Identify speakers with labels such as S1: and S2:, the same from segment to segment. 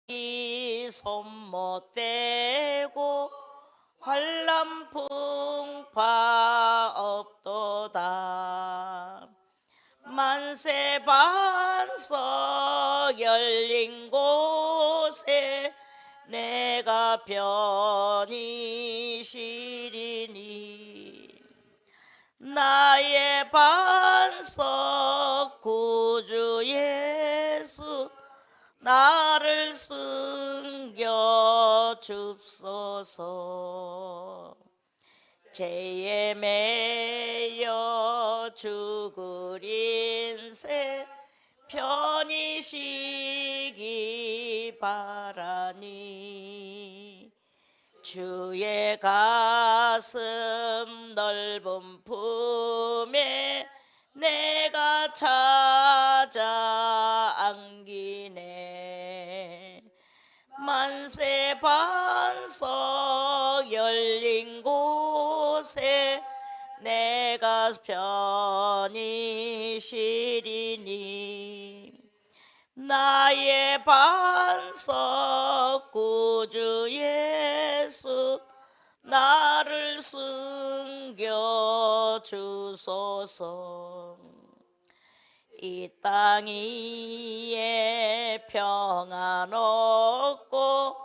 S1: 이 손 못 대고 환란 풍파 없도다. 만세 반석 열린 곳에 내가 편히 쉬리니 나의 반석 구주 예수 나를 숨겨 줍소서. 죄에 매여 죽을 인생 편히 쉬기 바라니 주의 가슴 넓은 품에 내가 찾아 안기네. 만세 반석 열린 곳에 내가 편히 쉬리니 나의 반석 구주 예수 나를 숨겨 주소서. 이 땅 위에 평안 없고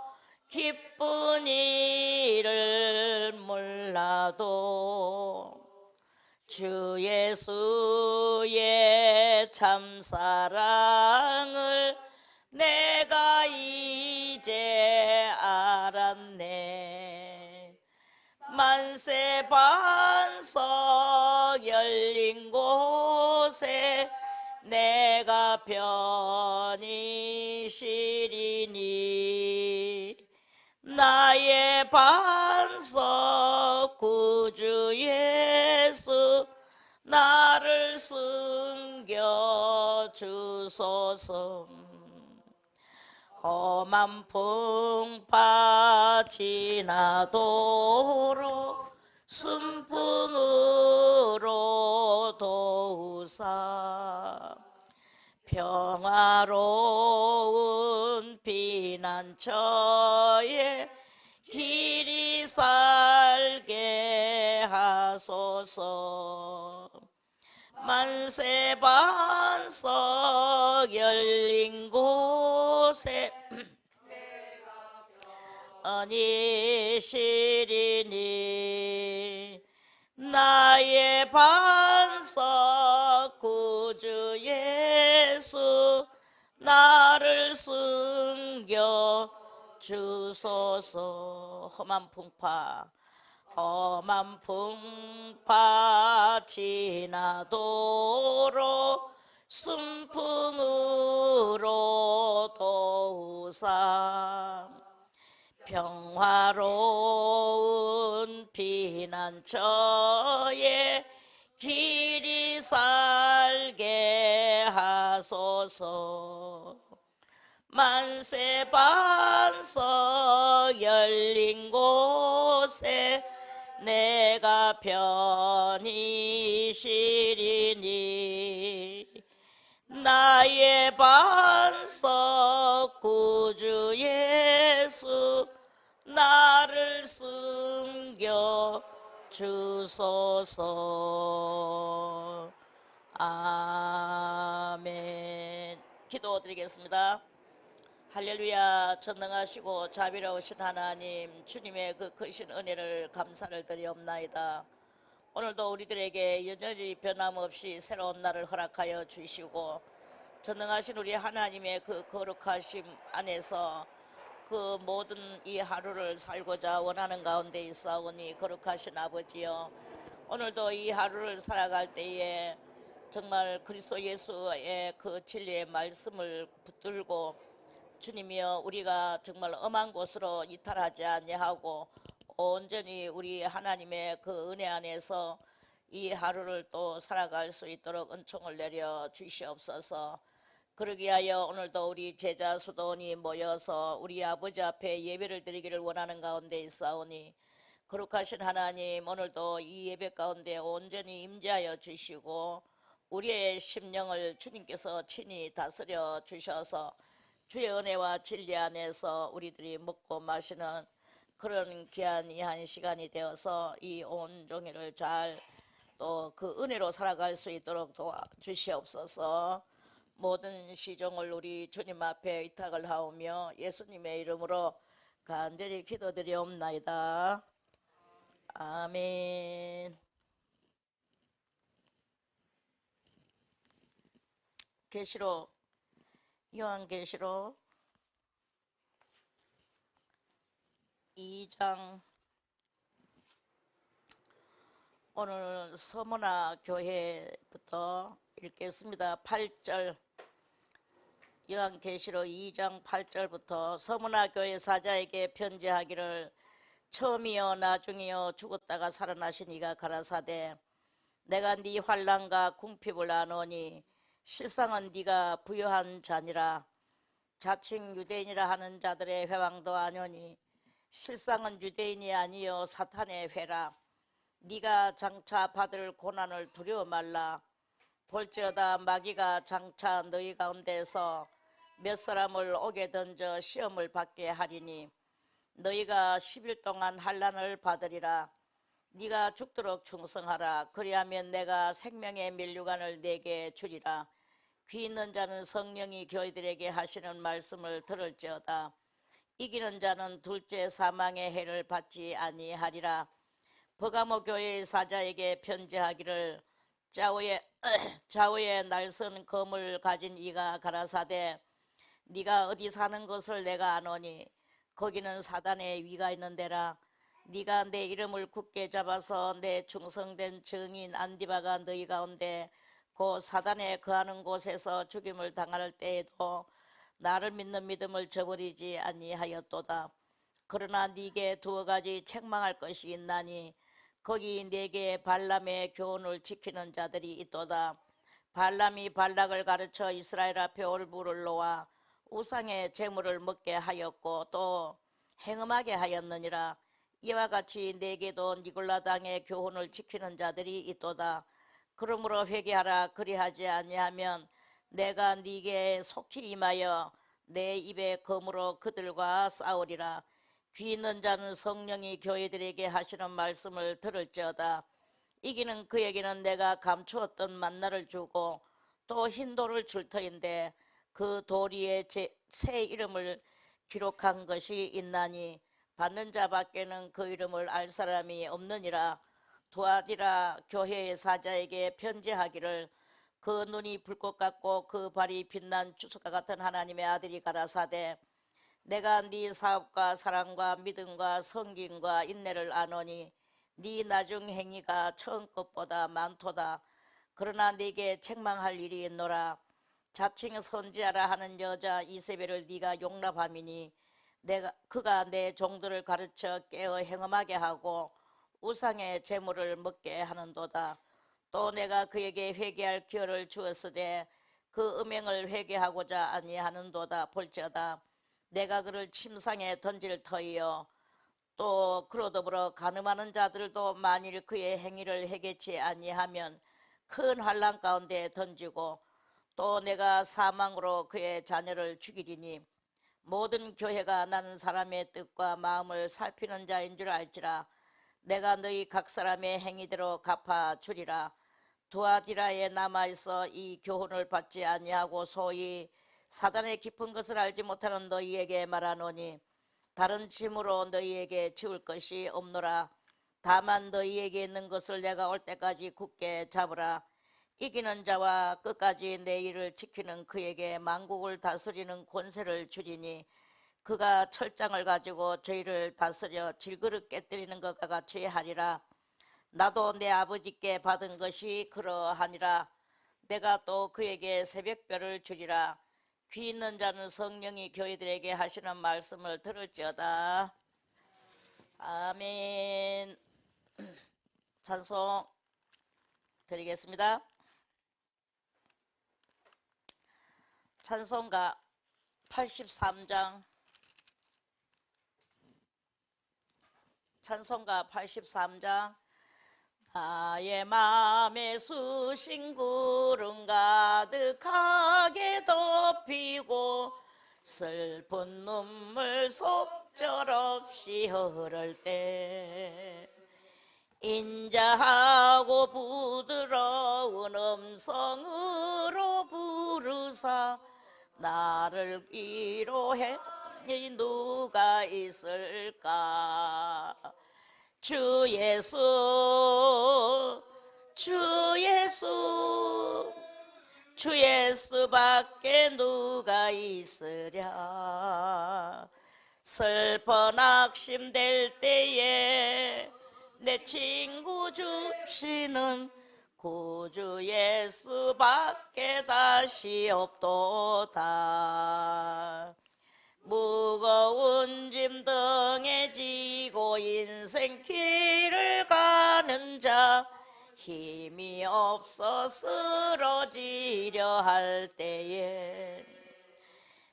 S1: 기쁜 일을 몰라도 주 예수의 참사랑을 내가 이제 알았네. 만세 반석 열린 곳에 내가 편히 쉬리니 나의 반석 구주 예수 나를 숨겨 주소서. 험한 풍파 지나도록 순풍으로 도우사 평화로운 피난처에 길이 살게 하소서. 만세 반석 열린 곳에 아니 쉬리니 나의 반석 구주 예수 나를 숨겨 주소서. 험한 풍파 지나도록 순풍으로 도우사 평화로운 피난처에 길이 살게 하소서. 만세 반석 열린 곳에 내가 편히 쉬리니 나의 반석 구주 예수 나를 숨겨 주소서. 아멘. 기도드리겠습니다. 할렐루야. 전능하시고 자비로우신 하나님, 주님의 그 크신 은혜를 감사를 드리옵나이다. 오늘도 우리들에게 여전히 변함없이 새로운 날을 허락하여 주시고 전능하신 우리 하나님의 그 거룩하심 안에서 그 모든 이 하루를 살고자 원하는 가운데 있사오니 거룩하신 아버지여, 오늘도 이 하루를 살아갈 때에 정말 그리스도 예수의 그 진리의 말씀을 붙들고 주님이여, 우리가 정말 엄한 곳으로 이탈하지 아니하고 온전히 우리 하나님의 그 은혜 안에서 이 하루를 또 살아갈 수 있도록 은총을 내려 주시옵소서. 그러기 하여 오늘도 우리 제자 수도원이 모여서 우리 아버지 앞에 예배를 드리기를 원하는 가운데 있사오니 거룩하신 하나님, 오늘도 이 예배 가운데 온전히 임재하여 주시고 우리의 심령을 주님께서 친히 다스려 주셔서 주의 은혜와 진리 안에서 우리들이 먹고 마시는 그런 귀한 이 한 시간이 되어서 이 온종일을 잘 또 그 은혜로 살아갈 수 있도록 도와주시옵소서. 모든 시종을 우리 주님 앞에 의탁을 하오며 예수님의 이름으로 간절히 기도드리옵나이다. 아멘. 계시록 요한계시록 2장 오늘 서문화 교회부터 읽겠습니다. 8절 요한계시록 2장 8절부터 서문화 교회 사자에게 편지하기를 처음이요 나중이요 죽었다가 살아나신 이가 가라사대 내가 네 환난과 궁핍을 아노니 실상은 네가 부요한 자니라. 자칭 유대인이라 하는 자들의 회방도 아니오니 실상은 유대인이 아니요 사탄의 회라. 네가 장차 받을 고난을 두려워 말라. 볼지어다 마귀가 장차 너희 가운데서 몇 사람을 옥에 던져 시험을 받게 하리니 너희가 10일 동안 환난을 받으리라. 네가 죽도록 충성하라. 그리하면 내가 생명의 면류관을 내게 주리라. 귀 있는 자는 성령이 교회들에게 하시는 말씀을 들을지어다. 이기는 자는 둘째 사망의 해를 받지 아니하리라. 버가모 교회의 사자에게 편지하기를 좌우에 날선 검을 가진 이가 가라사대 네가 어디 사는 것을 내가 아노니 거기는 사단의 위가 있는 데라. 네가 내 이름을 굳게 잡아서 내 충성된 증인 안디바가 너희 가운데 곧 사단에 거하는 곳에서 죽임을 당할 때에도 나를 믿는 믿음을 저버리지 아니하였도다. 그러나 네게 두어 가지 책망할 것이 있나니 거기 네게 발람의 교훈을 지키는 자들이 있도다. 발람이 발락을 가르쳐 이스라엘 앞에 올부를 놓아 우상의 제물을 먹게 하였고 또 행음하게 하였느니라. 이와 같이 네게도 니골라 당의 교훈을 지키는 자들이 있도다. 그러므로 회개하라. 그리하지 아니하면 내가 네게 속히 임하여 내 입에 검으로 그들과 싸우리라. 귀 있는 자는 성령이 교회들에게 하시는 말씀을 들을지어다. 이기는 그에게는 내가 감추었던 만나를 주고 또 흰 돌을 줄 터인데 그 돌 위에 새 이름을 기록한 것이 있나니 받는 자 밖에는 그 이름을 알 사람이 없느니라. 두아디라 교회의 사자에게 편지하기를 그 눈이 불꽃 같고 그 발이 빛난 주석과 같은 하나님의 아들이 가라사대 내가 네 사업과 사랑과 믿음과 성김과 인내를 아노니 네 나중 행위가 처음 것보다 많도다. 그러나 네게 책망할 일이 있노라. 자칭 선지자라 하는 여자 이세벨을 네가 용납함이니 그가 내 종들을 가르쳐 깨어 행음하게 하고 우상의 제물을 먹게 하는도다. 또 내가 그에게 회개할 기회를 주었으되 그 음행을 회개하고자 아니하는도다. 볼지어다 내가 그를 침상에 던질 터이요 또 그로 더불어 간음하는 자들도 만일 그의 행위를 해결치 아니하면 큰 환난 가운데 던지고 또 내가 사망으로 그의 자녀를 죽이리니 모든 교회가 나는 사람의 뜻과 마음을 살피는 자인 줄 알지라. 내가 너희 각 사람의 행위대로 갚아주리라. 두아디라에 남아있어 이 교훈을 받지 아니하고 소위 사단의 깊은 것을 알지 못하는 너희에게 말하노니 다른 짐으로 너희에게 지울 것이 없노라. 다만 너희에게 있는 것을 내가 올 때까지 굳게 잡으라. 이기는 자와 끝까지 내 일을 지키는 그에게 만국을 다스리는 권세를 주리니 그가 철장을 가지고 저희를 다스려 질그릇 깨뜨리는 것과 같이 하리라. 나도 내 아버지께 받은 것이 그러하니라. 내가 또 그에게 새벽별을 주리라. 귀 있는 자는 성령이 교회들에게 하시는 말씀을 들을지어다. 아멘. 찬송 드리겠습니다. 찬송가 83장 찬송가 83장 나의 맘에 수신 구름 가득하게 덮이고 슬픈 눈물 속절없이 흐를 때 인자하고 부드러운 음성으로 부르사 나를 위로해 누가 있을까. 주 예수 주 예수 주 예수밖에 누가 있으랴. 슬퍼 낙심될 때에 내 친구 주시는 구주 예수밖에 다시 없도다. 무거운 짐 등에 지고 인생 길을 가는 자 힘이 없어 쓰러지려 할 때에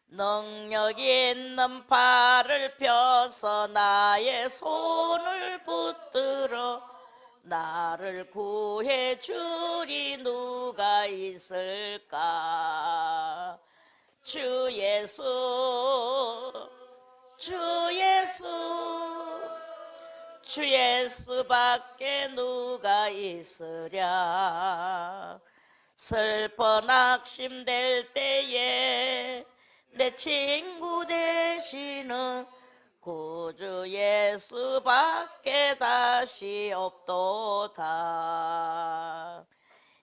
S1: 능력 있는 팔을 펴서 나의 손을 붙들어 나를 구해 주리 누가 있을까. 주 예수 주 예수 주 예수밖에 누가 있으랴. 슬퍼 낙심될 때에 내 친구 되시는 구주 예수밖에 다시 없도다.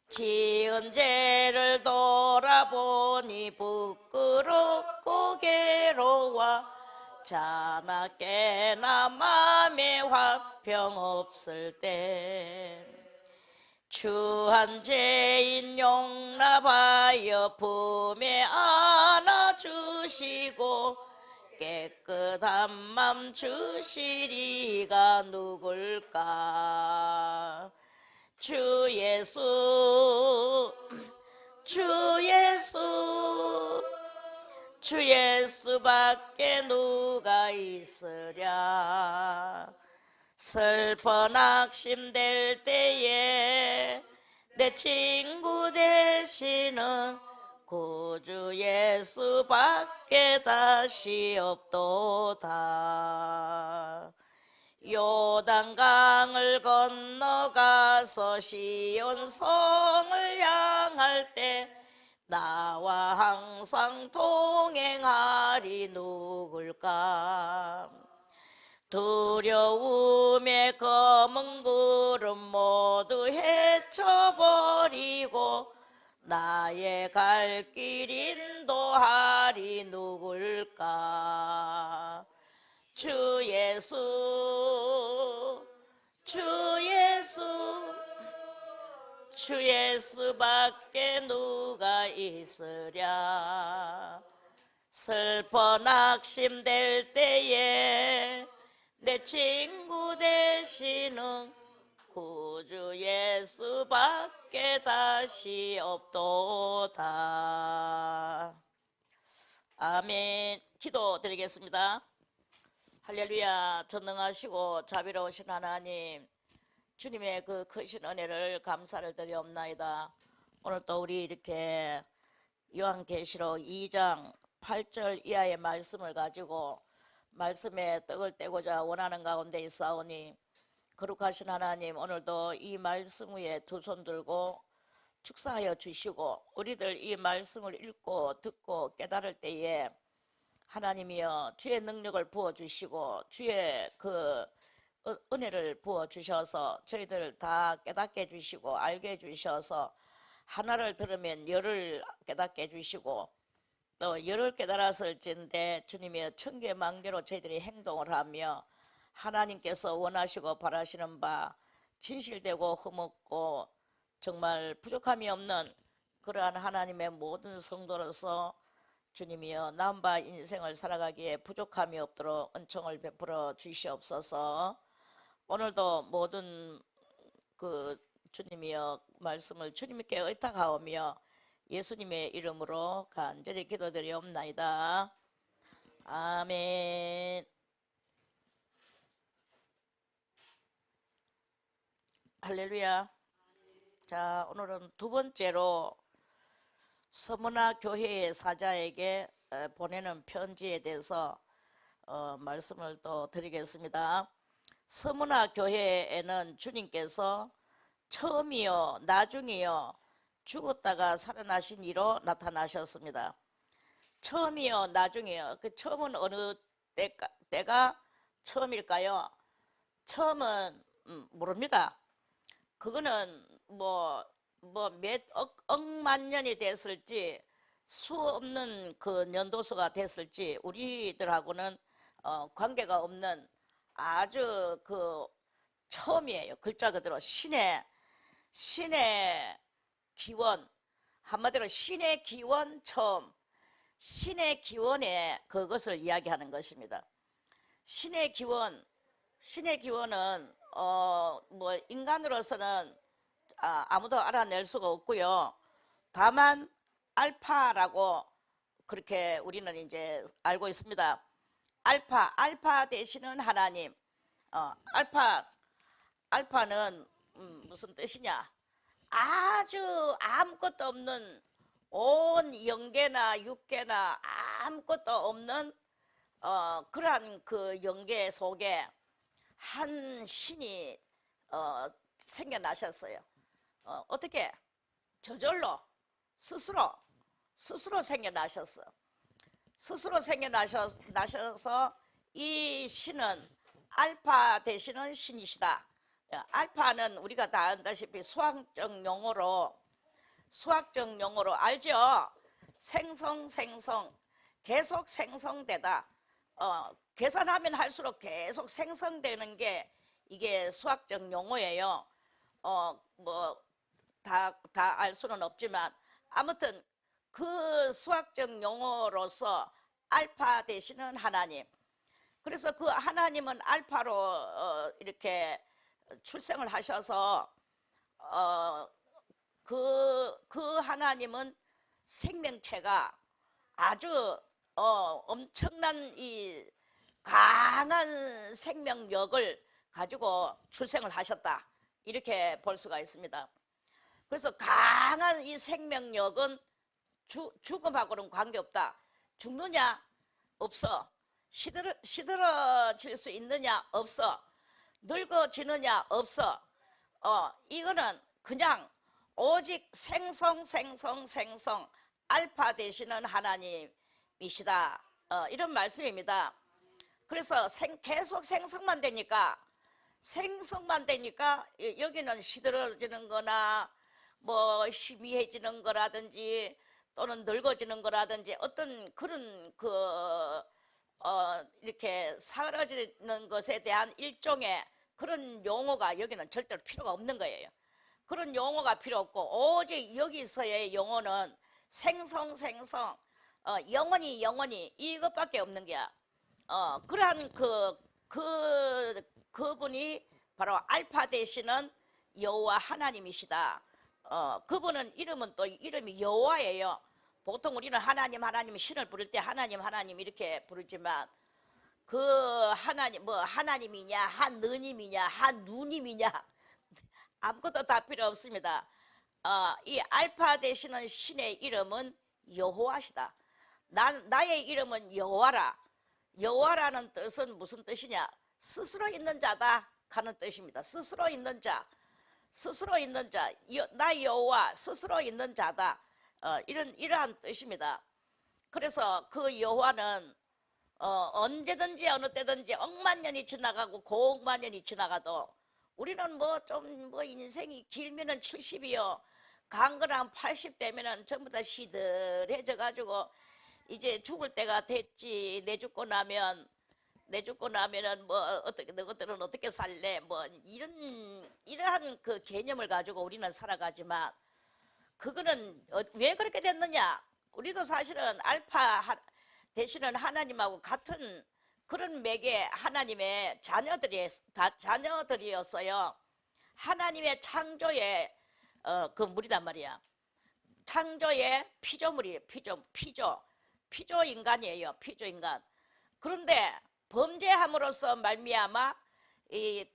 S1: 지은 죄를 돌아보니 부끄럽고 괴로워 자나깨나 맘에 화평 없을 때 추한 죄인 용납하여 품에 안아주시고 깨끗한 맘 주시리가 누굴까. 주 예수 주 예수 주 예수밖에 누가 있으랴. 슬퍼 낙심될 때에 내 친구 되시는 구주 예수밖에 다시 없도다. 요단강을 건너가서 시온성을 향할 때 나와 항상 동행하리 누굴까. 두려움의 검은 구름 모두 헤쳐버리고 나의 갈 길 인도하리 누굴까. 주 예수 주 예수 주 예수밖에 누가 있으랴. 슬퍼 낙심될 때에 내 친구 되시는 구주 예수밖에 다시 없도다. 아멘. 기도드리겠습니다. 할렐루야. 전능하시고 자비로우신 하나님, 주님의 그 크신 은혜를 감사를 드리옵나이다. 오늘 또 우리 이렇게 요한계시록 2장 8절 이하의 말씀을 가지고 말씀에 떡을 떼고자 원하는 가운데 있사오니, 거룩하신 하나님, 오늘도 이 말씀 위에 두 손 들고 축사하여 주시고 우리들 이 말씀을 읽고 듣고 깨달을 때에 하나님이여 주의 능력을 부어주시고 주의 그 은혜를 부어주셔서 저희들 다 깨닫게 해주시고 알게 해주셔서 하나를 들으면 열을 깨닫게 해주시고 또 열을 깨달았을진데 주님의 천개만개로 저희들이 행동을 하며 하나님께서 원하시고 바라시는 바 진실되고 흠없고 정말 부족함이 없는 그러한 하나님의 모든 성도로서 주님이여 남바 인생을 살아가기에 부족함이 없도록 은총을 베풀어 주시옵소서. 오늘도 모든 그 주님이여 말씀을 주님께 의탁하오며 예수님의 이름으로 간절히 기도드리옵나이다. 아멘. 할렐루야. 자, 오늘은 두 번째로 서문화 교회의 사자에게 보내는 편지에 대해서 말씀을 또 드리겠습니다. 서문화 교회에는 주님께서 처음이요 나중이요 죽었다가 살아나신 이로 나타나셨습니다. 처음이요 나중이요. 그 처음은 어느 때가 처음일까요? 처음은 모릅니다. 그거는 몇 억만 년이 됐을지 수 없는 그 년도수가 됐을지 우리들하고는 관계가 없는 아주 그 처음이에요. 글자 그대로 신의 기원, 한마디로 신의 기원 처음, 신의 기원에 그것을 이야기하는 것입니다. 신의 기원은 인간으로서는 아무도 알아낼 수가 없고요. 다만 알파라고 그렇게 우리는 이제 알고 있습니다. 알파 되시는 하나님. 알파는 무슨 뜻이냐? 아주 아무것도 없는 온 영계나 육계나 아무것도 없는 그러한 그 영계 속에 한 신이 생겨나셨어요. 어떻게? 저절로 스스로 생겨나셨어. 스스로 생겨나셔서 이 신은 알파 되시는 신이시다. 알파는 우리가 다 안다시피 수학적 용어로 알죠? 생성 계속 생성되다. 계산하면 할수록 계속 생성되는 게 이게 수학적 용어예요. 다 알 수는 없지만 아무튼 그 수학적 용어로서 알파 되시는 하나님. 그래서 그 하나님은 알파로 이렇게 출생을 하셔서 그 하나님은 생명체가 아주 엄청난 이 강한 생명력을 가지고 출생을 하셨다. 이렇게 볼 수가 있습니다. 그래서 강한 이 생명력은 죽음하고는 관계없다. 죽느냐? 없어. 시들어질 수 있느냐? 없어. 늙어지느냐? 없어. 이거는 그냥 오직 생성 알파 되시는 하나님이시다. 이런 말씀입니다. 그래서 계속 생성만 되니까 여기는 시들어지는 거나 희미해지는 거라든지 또는 늙어지는 거라든지 어떤 그런 이렇게 사라지는 것에 대한 일종의 그런 용어가 여기는 절대로 필요가 없는 거예요. 그런 용어가 필요 없고 오직 여기서의 용어는 생성 영원히 이것밖에 없는 게야. 그러한 그분이 바로 알파 되시는 여호와 하나님이시다. 그분은 이름이 여호와예요. 보통 우리는 하나님 신을 부를 때 하나님 이렇게 부르지만 그 하나님 하나님이냐 한느님이냐 한누님이냐 아무것도 다 필요 없습니다. 이 알파 되시는 신의 이름은 여호와시다. 나의 이름은 여호와라. 여호와라는 뜻은 무슨 뜻이냐? 스스로 있는 자다 하는 뜻입니다. 스스로 있는 자, 나 여호와 스스로 있는 자다. 이러한 뜻입니다. 그래서 그 여호와는 언제든지 어느 때든지 억만 년이 지나가고 고억만 년이 지나가도 우리는 인생이 길면은 70이요 강건한 80 되면은 전부 다 시들해져 가지고 이제 죽을 때가 됐지. 내 죽고 나면은 어떻게 너희들은 어떻게 살래? 이러한 그 개념을 가지고 우리는 살아가지만 그거는 왜 그렇게 됐느냐? 우리도 사실은 알파 되시는 하나님하고 같은 그런 맥의 하나님의 자녀들이었어요. 하나님의 창조의 그 물이란 말이야. 창조의 피조 인간이에요. 피조 인간. 그런데 범죄함으로써 말미암아 이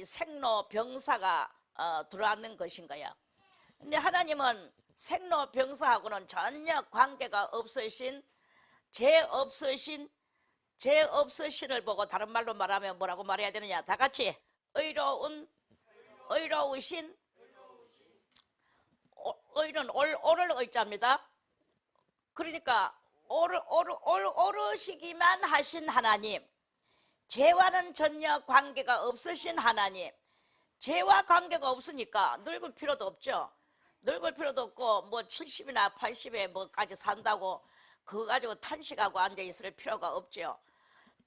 S1: 생로병사가 들어왔는 것인 거야. 근데 하나님은 생로병사하고는 전혀 관계가 없으신 죄 없으신을 보고 다른 말로 말하면 뭐라고 말해야 되느냐? 다 같이 의로우신 의는 오를 의자입니다. 그러니까 오르시기만 하신 하나님, 죄와는 전혀 관계가 없으신 하나님, 죄와 관계가 없으니까 늙을 필요도 없죠. 늙을 필요도 없고 뭐 70이나 80에 뭐까지 산다고 그거 가지고 탄식하고 앉아있을 필요가 없죠.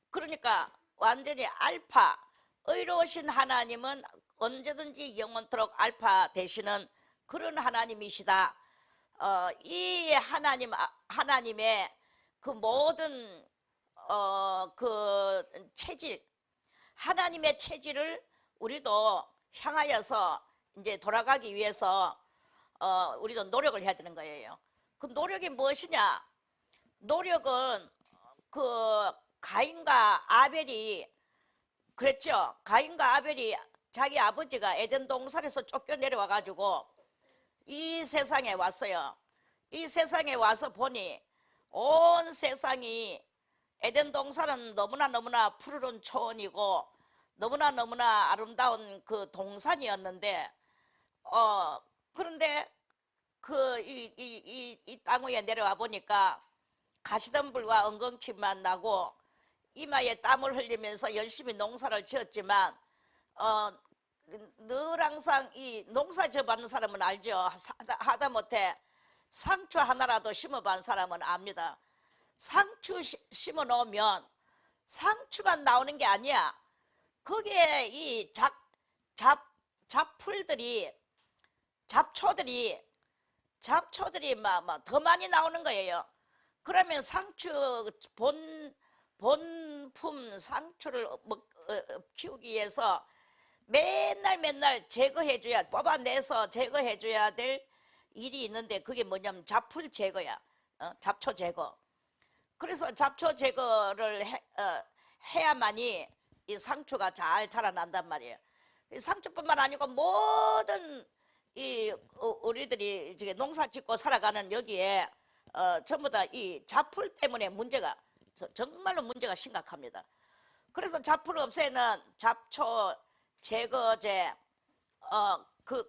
S1: 그러니까 완전히 알파, 의로우신 하나님은 언제든지 영원토록 알파 되시는 그런 하나님이시다. 이 하나님의 그 모든 그 체질, 하나님의 체질을 우리도 향하여서 이제 돌아가기 위해서 우리도 노력을 해야 되는 거예요. 그 노력이 무엇이냐? 노력은 그 가인과 아벨이 그랬죠. 가인과 아벨이 자기 아버지가 에덴 동산에서 쫓겨내려와 가지고 이 세상에 왔어요. 이 세상에 와서 보니 온 세상이 에덴 동산은 너무나 푸르른 초원이고 너무나 아름다운 그 동산이었는데 그런데 그 이 땅 위에 내려와 보니까 가시덤불과 엉겅퀴만 나고 이마에 땀을 흘리면서 열심히 농사를 지었지만 늘 항상 이 농사 지어봤는 사람은 알죠. 하다못해 상추 하나라도 심어본 사람은 압니다. 상추 심어 놓으면 상추만 나오는 게 아니야. 거기에 이 잡풀들이 잡초들이 막 더 많이 나오는 거예요. 그러면 상추 본품 상추를 키우기 위해서 맨날 제거해줘야, 뽑아내서 제거해줘야 될 일이 있는데 그게 뭐냐면 잡풀 제거야. 잡초 제거. 그래서 잡초 제거를 해야만이 이 상추가 잘 자라난단 말이에요. 상추뿐만 아니고 모든 이 우리들이 농사 짓고 살아가는 여기에 전부 다 이 잡풀 때문에 문제가 정말로 문제가 심각합니다. 그래서 잡풀 없애는 잡초 제거제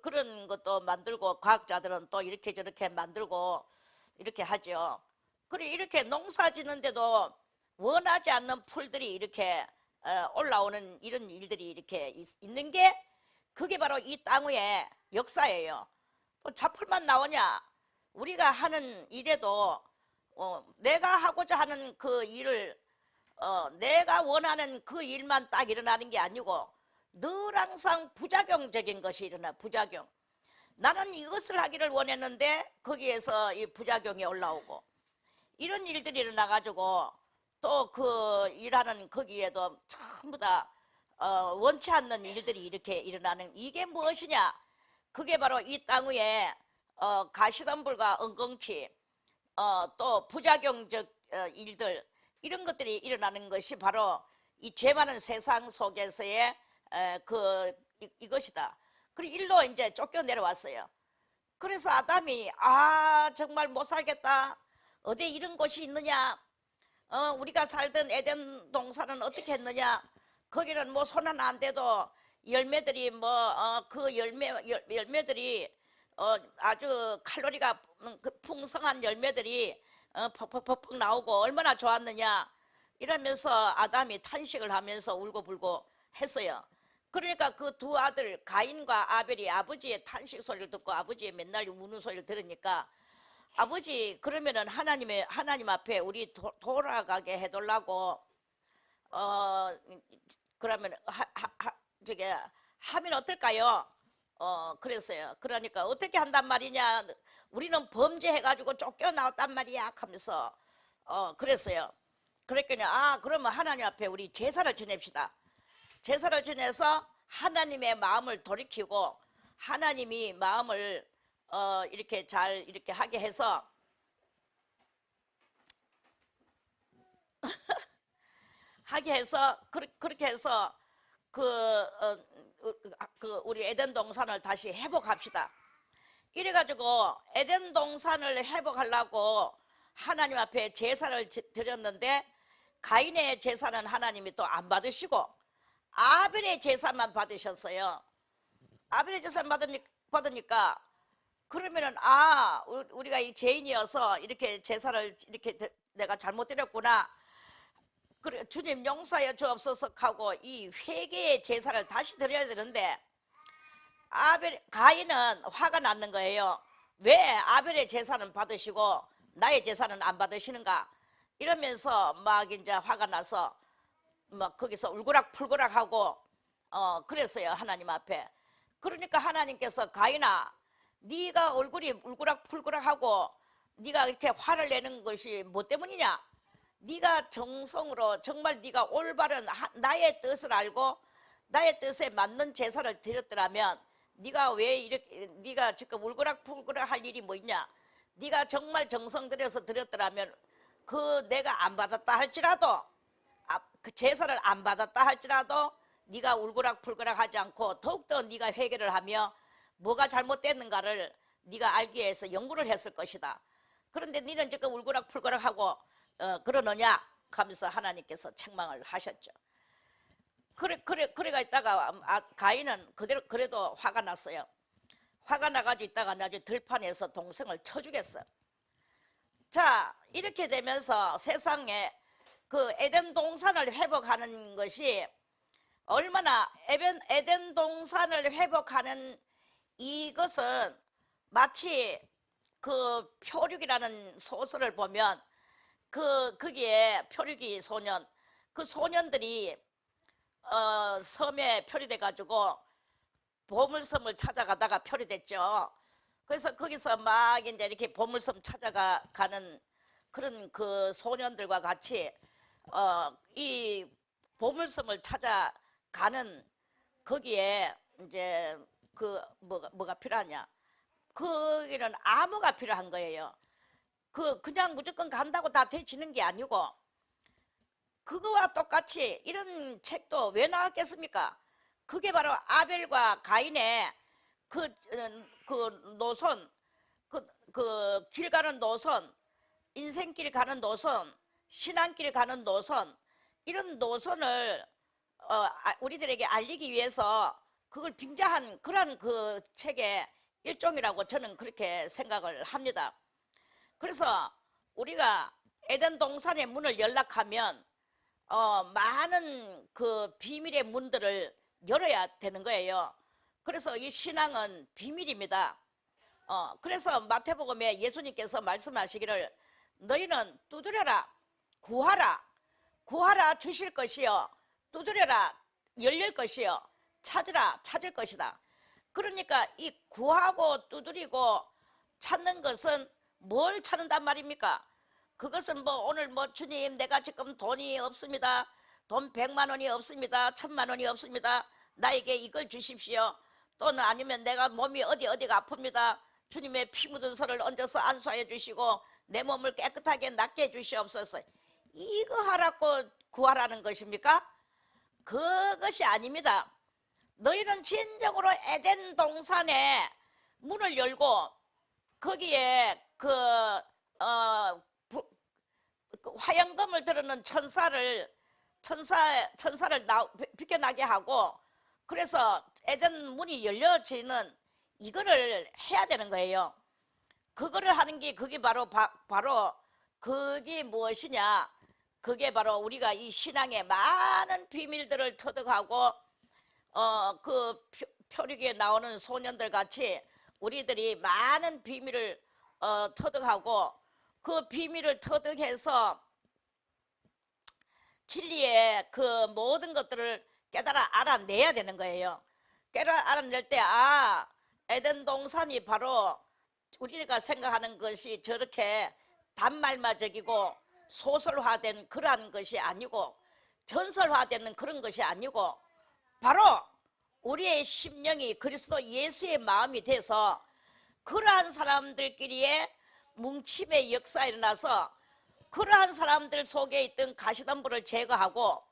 S1: 그런 것도 만들고 과학자들은 또 이렇게 저렇게 만들고 이렇게 하죠. 그리고 이렇게 농사 짓는데도 원하지 않는 풀들이 이렇게 올라오는 이런 일들이 이렇게 있는 게 그게 바로 이 땅 위의 역사예요. 또 잡풀만 나오냐? 우리가 하는 일에도 내가 하고자 하는 그 일을 내가 원하는 그 일만 딱 일어나는 게 아니고 늘 항상 부작용적인 것이 일어나. 부작용. 나는 이것을 하기를 원했는데 거기에서 이 부작용이 올라오고 이런 일들이 일어나 가지고 또 그 일하는 거기에도 전부 다 원치 않는 일들이 이렇게 일어나는, 이게 무엇이냐? 그게 바로 이 땅 위에 가시덤불과 엉겅퀴 또 부작용적 일들, 이런 것들이 일어나는 것이 바로 이 죄 많은 세상 속에서의 이것이다. 그리고 일로 이제 쫓겨 내려왔어요. 그래서 아담이 정말 못 살겠다. 어디 이런 곳이 있느냐? 우리가 살던 에덴 동산은 어떻게 했느냐? 거기는 뭐 손 하나 안 대도 열매들이 그 열매들이 아주 칼로리가 풍성한 열매들이 퍽퍽퍽퍽 나오고 얼마나 좋았느냐 이러면서 아담이 탄식을 하면서 울고불고 했어요. 그러니까 그 두 아들 가인과 아벨이 아버지의 탄식 소리를 듣고 아버지의 맨날 우는 소리를 들으니까 아버지, 그러면은 하나님 앞에 우리 돌아가게 해달라고 그러면 저게 하면 어떨까요? 그랬어요. 그러니까 어떻게 한단 말이냐? 우리는 범죄해가지고 쫓겨나왔단 말이야 하면서 그랬어요. 그랬더니 그러면 하나님 앞에 우리 제사를 지냅시다. 제사를 지내서 하나님의 마음을 돌이키고 하나님이 마음을 이렇게 잘 이렇게 하게 해서 그렇게 해서 우리 에덴 동산을 다시 회복합시다. 이래가지고 에덴 동산을 회복하려고 하나님 앞에 제사를 드렸는데 가인의 제사는 하나님이 또 안 받으시고 아벨의 제사만 받으셨어요. 아벨의 제사만 받으니까 그러면은 우리가 이 죄인이어서 이렇게 제사를 이렇게 내가 잘못 드렸구나. 그래 주님 용서하여 주옵소서 하고 이 회개의 제사를 다시 드려야 되는데 가인은 화가 났는 거예요. 왜 아벨의 제사는 받으시고 나의 제사는 안 받으시는가? 이러면서 막 이제 화가 나서 막 거기서 울그락불그락 하고 그랬어요. 하나님 앞에. 그러니까 하나님께서 가인아, 네가 얼굴이 울그락불그락하고 네가 이렇게 화를 내는 것이 뭐 때문이냐? 네가 정성으로 정말 네가 올바른 나의 뜻을 알고 나의 뜻에 맞는 제사를 드렸더라면 네가 왜 이렇게 네가 지금 울그락불그락 할 일이 뭐 있냐? 네가 정말 정성 들여서 드렸더라면 그 내가 안 받았다 할지라도 그 제사를 안 받았다 할지라도 네가 울그락불그락 하지 않고 더욱더 네가 회개를 하며 뭐가 잘못됐는가를 네가 알기 위해서 연구를 했을 것이다. 그런데 너는 지금 울그락불그락 하고 그러느냐 하면서 하나님께서 책망을 하셨죠. 그래가 있다가 가인은 그래도 화가 났어요. 화가 나가지고 있다가 나중에 들판에서 동생을 쳐 죽였어요. 자, 이렇게 되면서 세상에 그 에덴 동산을 회복하는 것이 얼마나 에덴 동산을 회복하는 이것은 마치 그 표류기라는 소설을 보면 거기에 표류기 소년 그 소년들이 섬에 표류돼 가지고 보물섬을 찾아가다가 표류됐죠. 그래서 거기서 막 이제 이렇게 보물섬 찾아가는 그런 그 소년들과 같이 이 보물섬을 찾아가는 거기에 이제 그 뭐가 필요하냐? 거기는 암호가 필요한 거예요. 그냥 무조건 간다고 다 되지는 게 아니고 그거와 똑같이 이런 책도 왜 나왔겠습니까? 그게 바로 아벨과 가인의 그 노선, 그 길 가는 노선, 인생길 가는 노선, 신앙길 가는 노선, 이런 노선을 우리들에게 알리기 위해서 그걸 빙자한 그런 그 책의 일종이라고 저는 그렇게 생각을 합니다. 그래서 우리가 에덴 동산의 문을 연락하면 많은 그 비밀의 문들을 열어야 되는 거예요. 그래서 이 신앙은 비밀입니다. 그래서 마태복음에 예수님께서 말씀하시기를 너희는 두드려라, 구하라 주실 것이요, 두드려라 열릴 것이요, 찾으라 찾을 것이다. 그러니까 이 구하고 두드리고 찾는 것은 뭘 찾는단 말입니까? 그것은 뭐 오늘 뭐 주님 내가 지금 돈이 없습니다, 돈 100만 원이 없습니다, 1000만 원이 없습니다, 나에게 이걸 주십시오. 또는 아니면 내가 몸이 어디가 아픕니다, 주님의 피 묻은 손을 얹어서 안수하여 주시고 내 몸을 깨끗하게 낫게 해주시옵소서. 이거 하라고 구하라는 것입니까? 그것이 아닙니다. 너희는 진정으로 에덴 동산에 문을 열고 거기에 그 화영검을 들었는 천사를 비켜나게 하고 그래서 에덴 문이 열려지는 이거를 해야 되는 거예요. 그거를 하는 게 그게 바로 그게 무엇이냐? 그게 바로 우리가 이 신앙의 많은 비밀들을 터득하고 그 표류기에 나오는 소년들 같이 우리들이 많은 비밀을 터득하고 그 비밀을 터득해서 진리의 그 모든 것들을 알아내야 되는 거예요. 알아낼 때 에덴 동산이 바로 우리가 생각하는 것이 저렇게 단말마적이고 소설화된 그러한 것이 아니고 전설화되는 그런 것이 아니고 바로 우리의 심령이 그리스도 예수의 마음이 돼서 그러한 사람들끼리의 뭉침의 역사가 일어나서 그러한 사람들 속에 있던 가시덤불을 제거하고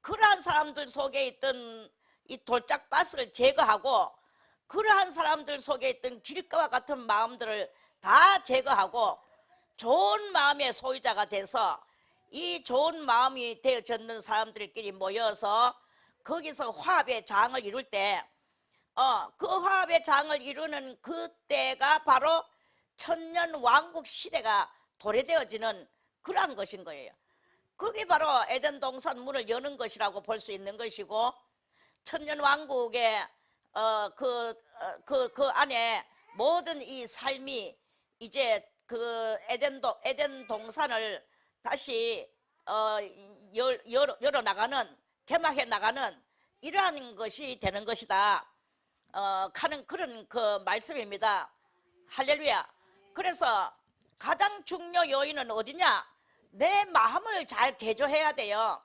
S1: 그러한 사람들 속에 있던 이 돌짝밭을 제거하고 그러한 사람들 속에 있던 길가와 같은 마음들을 다 제거하고 좋은 마음의 소유자가 돼서 이 좋은 마음이 되어졌는 사람들끼리 모여서 거기서 화합의 장을 이룰 때 그 화합의 장을 이루는 그때가 바로 천년 왕국 시대가 도래되어지는 그러한 것인 거예요. 그게 바로 에덴 동산 문을 여는 것이라고 볼 수 있는 것이고, 천년 왕국의 그 안에 모든 이 삶이 이제 그 에덴 동산을 다시 열어 나가는, 개막해 나가는 이러한 것이 되는 것이다 하는 그런 그 말씀입니다. 할렐루야. 그래서 가장 중요 요인은 어디냐? 내 마음을 잘 개조해야 돼요.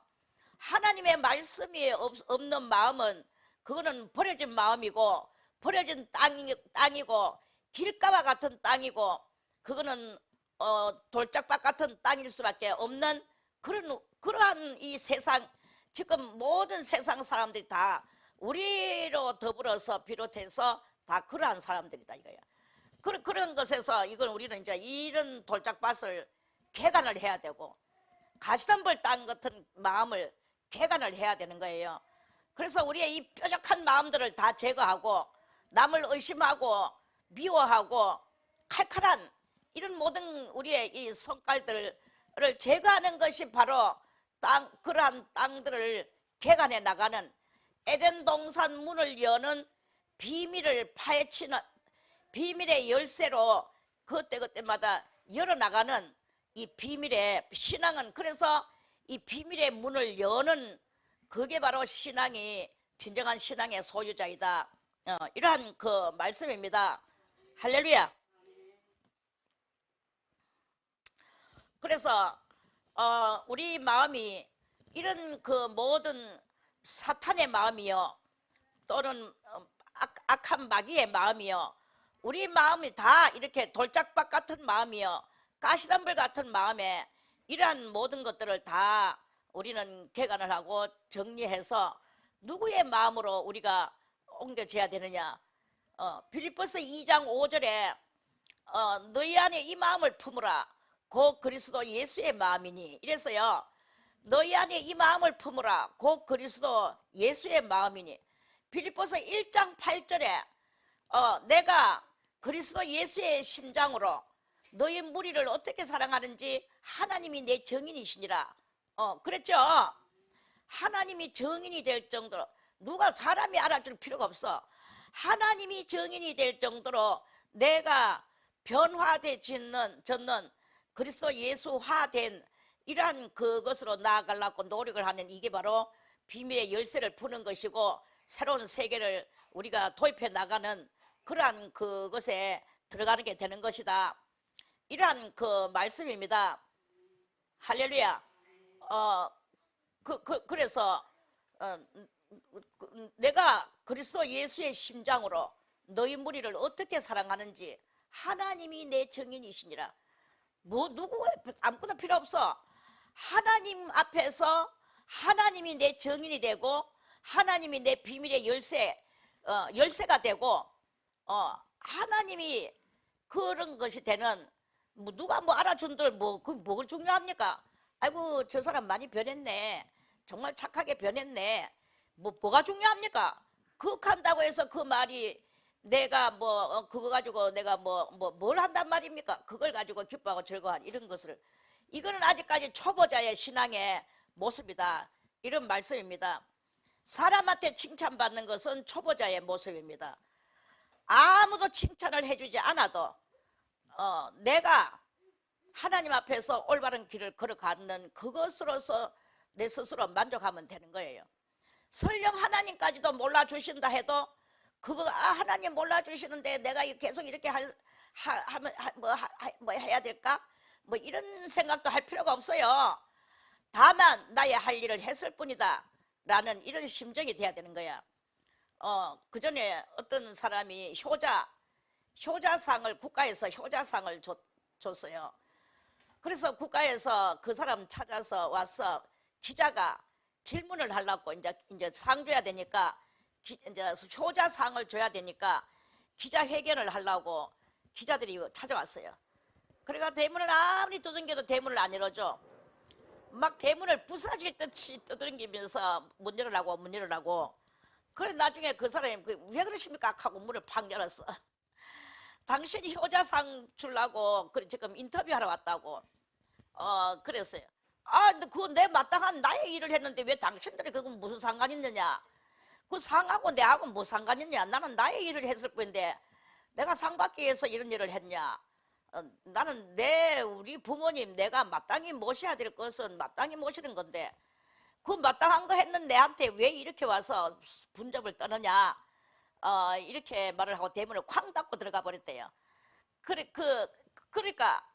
S1: 하나님의 말씀이 없는 마음은 그거는 버려진 마음이고, 버려진 땅이고, 길가와 같은 땅이고, 그거는 돌짝밭 같은 땅일 수밖에 없는 그러한 이 세상, 지금 모든 세상 사람들이 다 우리로 더불어서 비롯해서 다 그러한 사람들이다 이거야. 그런 것에서 이건 우리는 이제 이런 돌짝밭을 개간을 해야 되고, 가시덤불 땅 같은 마음을 개간을 해야 되는 거예요. 그래서 우리의 이 뾰족한 마음들을 다 제거하고, 남을 의심하고 미워하고 칼칼한 이런 모든 우리의 이 성깔들을 제거하는 것이 바로 그러한 땅들을 개간해 나가는, 에덴 동산 문을 여는 비밀을 파헤치는 비밀의 열쇠로 그때마다 열어나가는 이 비밀의 신앙은, 그래서 이 비밀의 문을 여는 그게 바로 신앙이 진정한 신앙의 소유자이다, 이러한 그 말씀입니다. 할렐루야. 그래서 우리 마음이 이런 그 모든 사탄의 마음이요, 또는 악한 마귀의 마음이요, 우리 마음이 다 이렇게 돌짝밭 같은 마음이요, 가시덤불 같은 마음에 이러한 모든 것들을 다 우리는 개간을 하고 정리해서 누구의 마음으로 우리가 옮겨져야 되느냐? 빌립보서 2장 5절에 너희 안에 이 마음을 품으라, 곧 그리스도 예수의 마음이니, 이래서요, 너희 안에 이 마음을 품으라, 곧 그리스도 예수의 마음이니. 빌립보서 1장 8절에 내가 그리스도 예수의 심장으로 너희 무리를 어떻게 사랑하는지 하나님이 내 정인이시니라, 그랬죠. 하나님이 정인이 될 정도로, 누가 사람이 알아줄 필요가 없어. 하나님이 정인이 될 정도로 내가 변화되지는 그리스도 예수화된 이러한 그것으로 나아가려고 노력을 하는, 이게 바로 비밀의 열쇠를 푸는 것이고, 새로운 세계를 우리가 도입해 나가는 그러한 그것에 들어가는 게 되는 것이다, 이러한 그 말씀입니다. 할렐루야. 그래서 내가 그리스도 예수의 심장으로 너희 무리를 어떻게 사랑하는지 하나님이 내 정인이시니라. 누구 아무것도 필요 없어. 하나님 앞에서 하나님이 내 정인이 되고, 하나님이 내 비밀의 열쇠가 되고, 하나님이 그런 것이 되는, 누가 알아준들 뭐가 중요합니까? 아이고 저 사람 많이 변했네, 정말 착하게 변했네, 뭐가 중요합니까? 그한다고 해서 그 말이 내가 그거 가지고 내가 뭘 한단 말입니까? 그걸 가지고 기뻐하고 즐거워한 이런 것을, 이거는 아직까지 초보자의 신앙의 모습이다, 이런 말씀입니다. 사람한테 칭찬받는 것은 초보자의 모습입니다. 아무도 칭찬을 해주지 않아도 내가 하나님 앞에서 올바른 길을 걸어가는 그것으로서 내 스스로 만족하면 되는 거예요. 설령 하나님까지도 몰라주신다 해도 하나님 몰라주시는데 내가 계속 이렇게 해야 될까? 이런 생각도 할 필요가 없어요. 다만 나의 할 일을 했을 뿐이다 라는 이런 심정이 돼야 되는 거야. 그 전에 어떤 사람이 효자상을, 국가에서 효자상을 줬어요. 그래서 국가에서 그 사람 찾아서 와서 기자가 질문을 하려고, 이제 상 줘야 되니까, 이제 효자상을 줘야 되니까 기자회견을 하려고 기자들이 찾아왔어요. 그러니까 대문을 아무리 두들겨도 대문을 안 열어줘. 막 대문을 부서질 듯이 두들기면서 문 열으라고 문 열으라고. 그래 나중에 그 사람이 왜 그러십니까 하고 문을 팍 열었어. 당신이 효자상 주려고 그래 지금 인터뷰하러 왔다고. 그랬어요. 아, 근데 그거 내 마땅한 나의 일을 했는데 왜 당신들이 그건 무슨 상관 있느냐? 그 상하고 내하고 뭐 상관 있냐? 나는 나의 일을 했을 뿐인데 내가 상 받기 위해서 이런 일을 했냐? 나는 우리 부모님 내가 마땅히 모셔야 될 것은 마땅히 모시는 건데 그 마땅한 거 했는 내한테 왜 이렇게 와서 분접을 떠느냐? 이렇게 말을 하고 대문을 쾅 닫고 들어가 버렸대요. 그러니까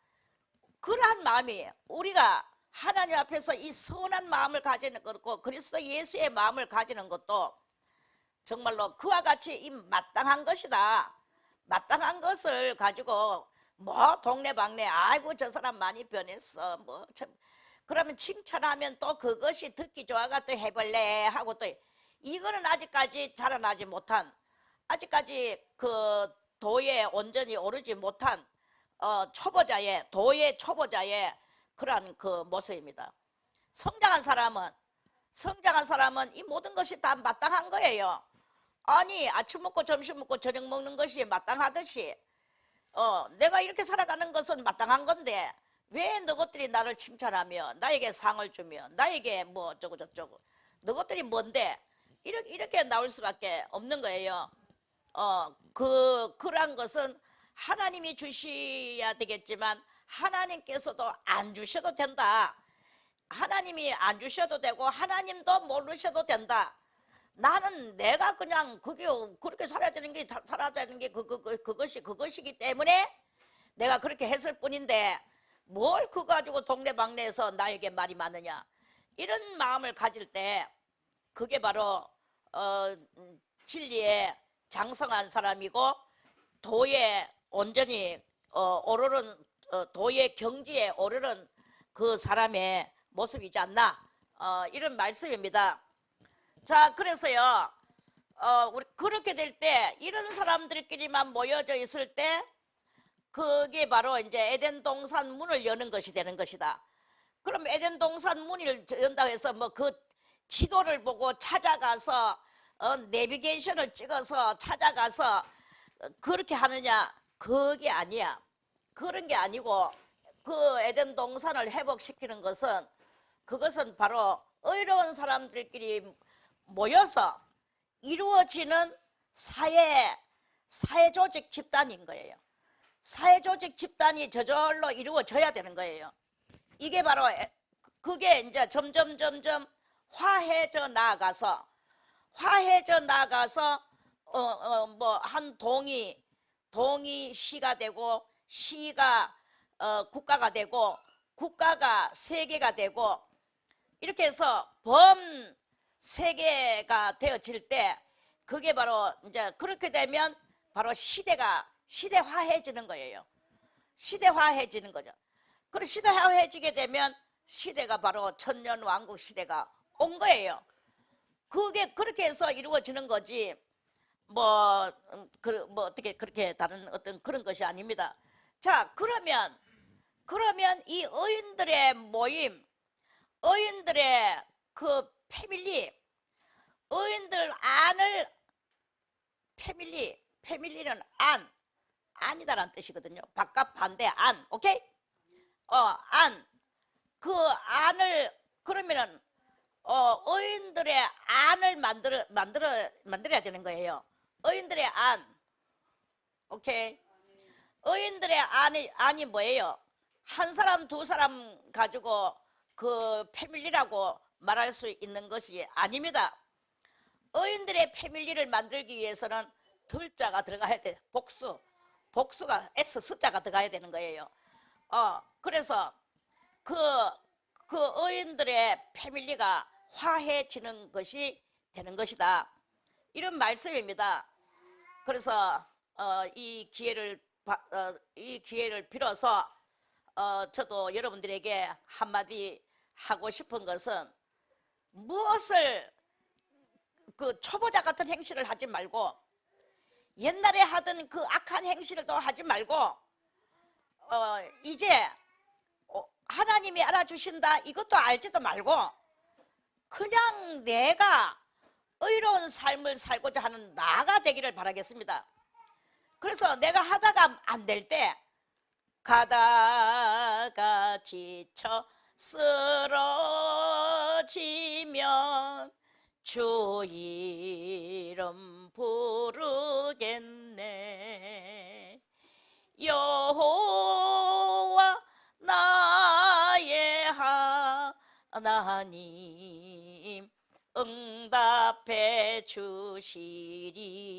S1: 그러한 마음이 우리가 하나님 앞에서 이 선한 마음을 가지는 것고 그리스도 예수의 마음을 가지는 것도 정말로 그와 같이 이 마땅한 것이다. 마땅한 것을 가지고 뭐 동네방네 아이고 저 사람 많이 변했어 뭐 참. 그러면 칭찬하면 또 그것이 듣기 좋아가 또 해볼래 하고 또 이거는 아직까지 자라나지 못한 아직까지 그 도에 온전히 오르지 못한 초보자의 도의 초보자의 그러한 그 모습입니다. 성장한 사람은 이 모든 것이 다 마땅한 거예요. 아니 아침 먹고 점심 먹고 저녁 먹는 것이 마땅하듯이 내가 이렇게 살아가는 것은 마땅한 건데 왜 너것들이 나를 칭찬하며 나에게 상을 주며 나에게 뭐 어쩌고 저쩌고 너것들이 뭔데 이렇게 나올 수밖에 없는 거예요. 그런 것은 하나님이 주셔야 되겠지만 하나님께서도 안 주셔도 된다. 하나님이 안 주셔도 되고 하나님도 모르셔도 된다. 나는 내가 그냥 그렇게 살아야 되는 게 그것이기 때문에 내가 그렇게 했을 뿐인데 뭘 그거 가지고 동네방네에서 나에게 말이 많으냐 이런 마음을 가질 때 그게 바로 진리에 장성한 사람이고 도에 온전히 오르는 도의 경지에 오르는 그 사람의 모습이지 않나 이런 말씀입니다. 자 그래서요 우리 그렇게 될 때 이런 사람들끼리만 모여져 있을 때 그게 바로 이제 에덴 동산 문을 여는 것이 되는 것이다. 그럼 에덴 동산 문을 연다고 해서 뭐 그 지도를 보고 찾아가서 내비게이션을 찍어서 찾아가서 그렇게 하느냐 그게 아니야. 그런 게 아니고 그 에덴 동산을 회복시키는 것은 그것은 바로 의로운 사람들끼리 모여서 이루어지는 사회조직 집단인 거예요. 사회조직 집단이 저절로 이루어져야 되는 거예요. 이게 바로 그게 이제 점점 화해져 나가서 뭐 한 동이 시가 되고 시가 국가가 되고 국가가 세계가 되고 이렇게 해서 범세계가 되어질 때 그게 바로 이제 그렇게 되면 바로 시대화해지는 거예요. 시대화해지는 거죠. 그리고 시대화해지게 되면 시대가 바로 천년왕국 시대가 온 거예요. 그게 그렇게 해서 이루어지는 거지 뭐 어떻게 그렇게 다른 어떤 그런 것이 아닙니다. 자 그러면 이 의인들의 모임, 의인들의 그 패밀리, 의인들 안을 패밀리는 안이다라는 뜻이거든요. 바깥 반대 안, 오케이? 그 안을 그러면은 의인들의 안을 만들어야 되는 거예요. 의인들의 안, 오케이? 의인들의 안이 뭐예요? 한 사람 두 사람 가지고 그 패밀리라고 말할 수 있는 것이 아닙니다. 의인들의 패밀리를 만들기 위해서는 들자가 들어가야 돼. 복수가 숫자가 들어가야 되는 거예요. 그래서 그 의인들의 패밀리가 화해지는 것이 되는 것이다. 이런 말씀입니다. 그래서 이 기회를 빌어서 저도 여러분들에게 한마디 하고 싶은 것은 무엇을 그 초보자 같은 행실을 하지 말고 옛날에 하던 그 악한 행실도 하지 말고 이제 하나님이 알아주신다 이것도 알지도 말고 그냥 내가 의로운 삶을 살고자 하는 나가 되기를 바라겠습니다. 그래서 내가 하다가 안 될 때 가다가 지쳐 쓰러지면 주 이름 부르겠네. 여호와 나의 하나님 응답해 주시리라.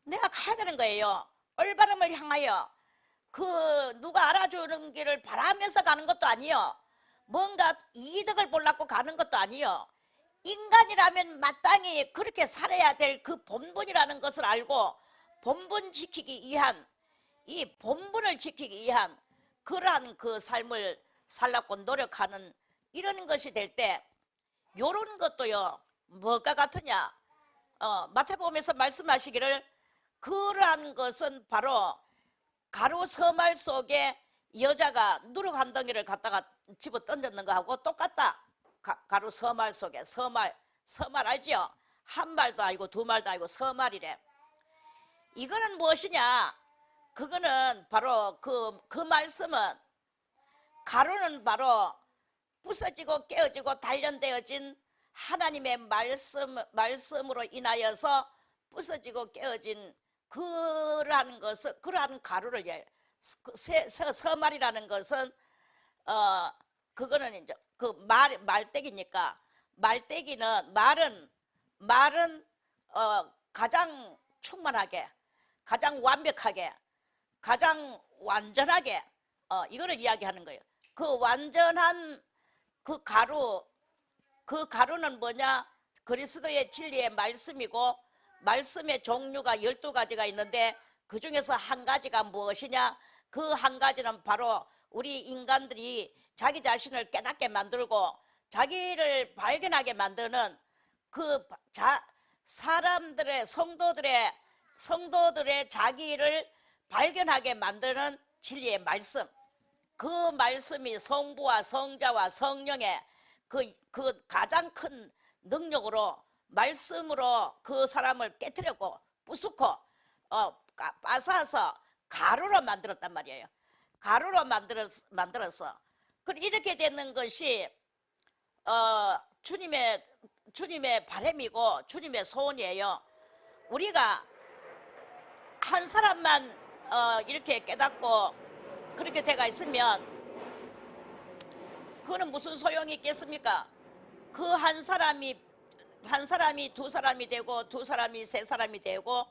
S1: 내가 가야 되는 거예요. 올바름을 향하여. 누가 알아주는 길을 바라면서 가는 것도 아니요, 뭔가 이득을 보려고 가는 것도 아니요. 인간이라면 마땅히 그렇게 살아야 될 그 본분이라는 것을 알고 본분 지키기 위한, 이 본분을 지키기 위한 그러한 그 삶을 살려고 노력하는 이런 것이 될 때, 요런 것도요 뭐가 같으냐, 마태복음에서 말씀하시기를 그러한 것은 바로 가루 서말 속에 여자가 누룩 한 덩이를 갖다가 집어 던졌는 거하고 똑같다. 가루 서말 속에, 서말 알지요? 한 말도 아니고 두 말도 아니고 서말이래. 이거는 무엇이냐, 그거는 바로 그 말씀은, 가루는 바로 부서지고 깨어지고 단련되어진 하나님의 말씀으로 인하여서 부서지고 깨어진 그러한 것을, 그러한 가루를, 서말이라는 것은 그거는 이제 그 말대기니까, 말대기는 말은 가장 충만하게, 가장 완벽하게, 가장 완전하게 이거를 이야기하는 거예요. 그 완전한 그 가루는 뭐냐, 그리스도의 진리의 말씀이고, 말씀의 종류가 12가지가 있는데 그 중에서 한 가지가 무엇이냐, 그 한 가지는 바로 우리 인간들이 자기 자신을 깨닫게 만들고 자기를 발견하게 만드는 그 사람들의 성도들의 자기를 발견하게 만드는 진리의 말씀, 그 말씀이 성부와 성자와 성령의 그 가장 큰 능력으로, 말씀으로 그 사람을 깨트렸고 부수고 빠사서 가루로 만들었단 말이에요. 가루로 만들었어. 그럼 이렇게 되는 것이 주님의 바람이고 주님의 소원이에요. 우리가 한 사람만 이렇게 깨닫고 그렇게 돼가 있으면 그거는 무슨 소용이 있겠습니까? 그 한 사람이 두 사람이 되고, 두 사람이 세 사람이 되고,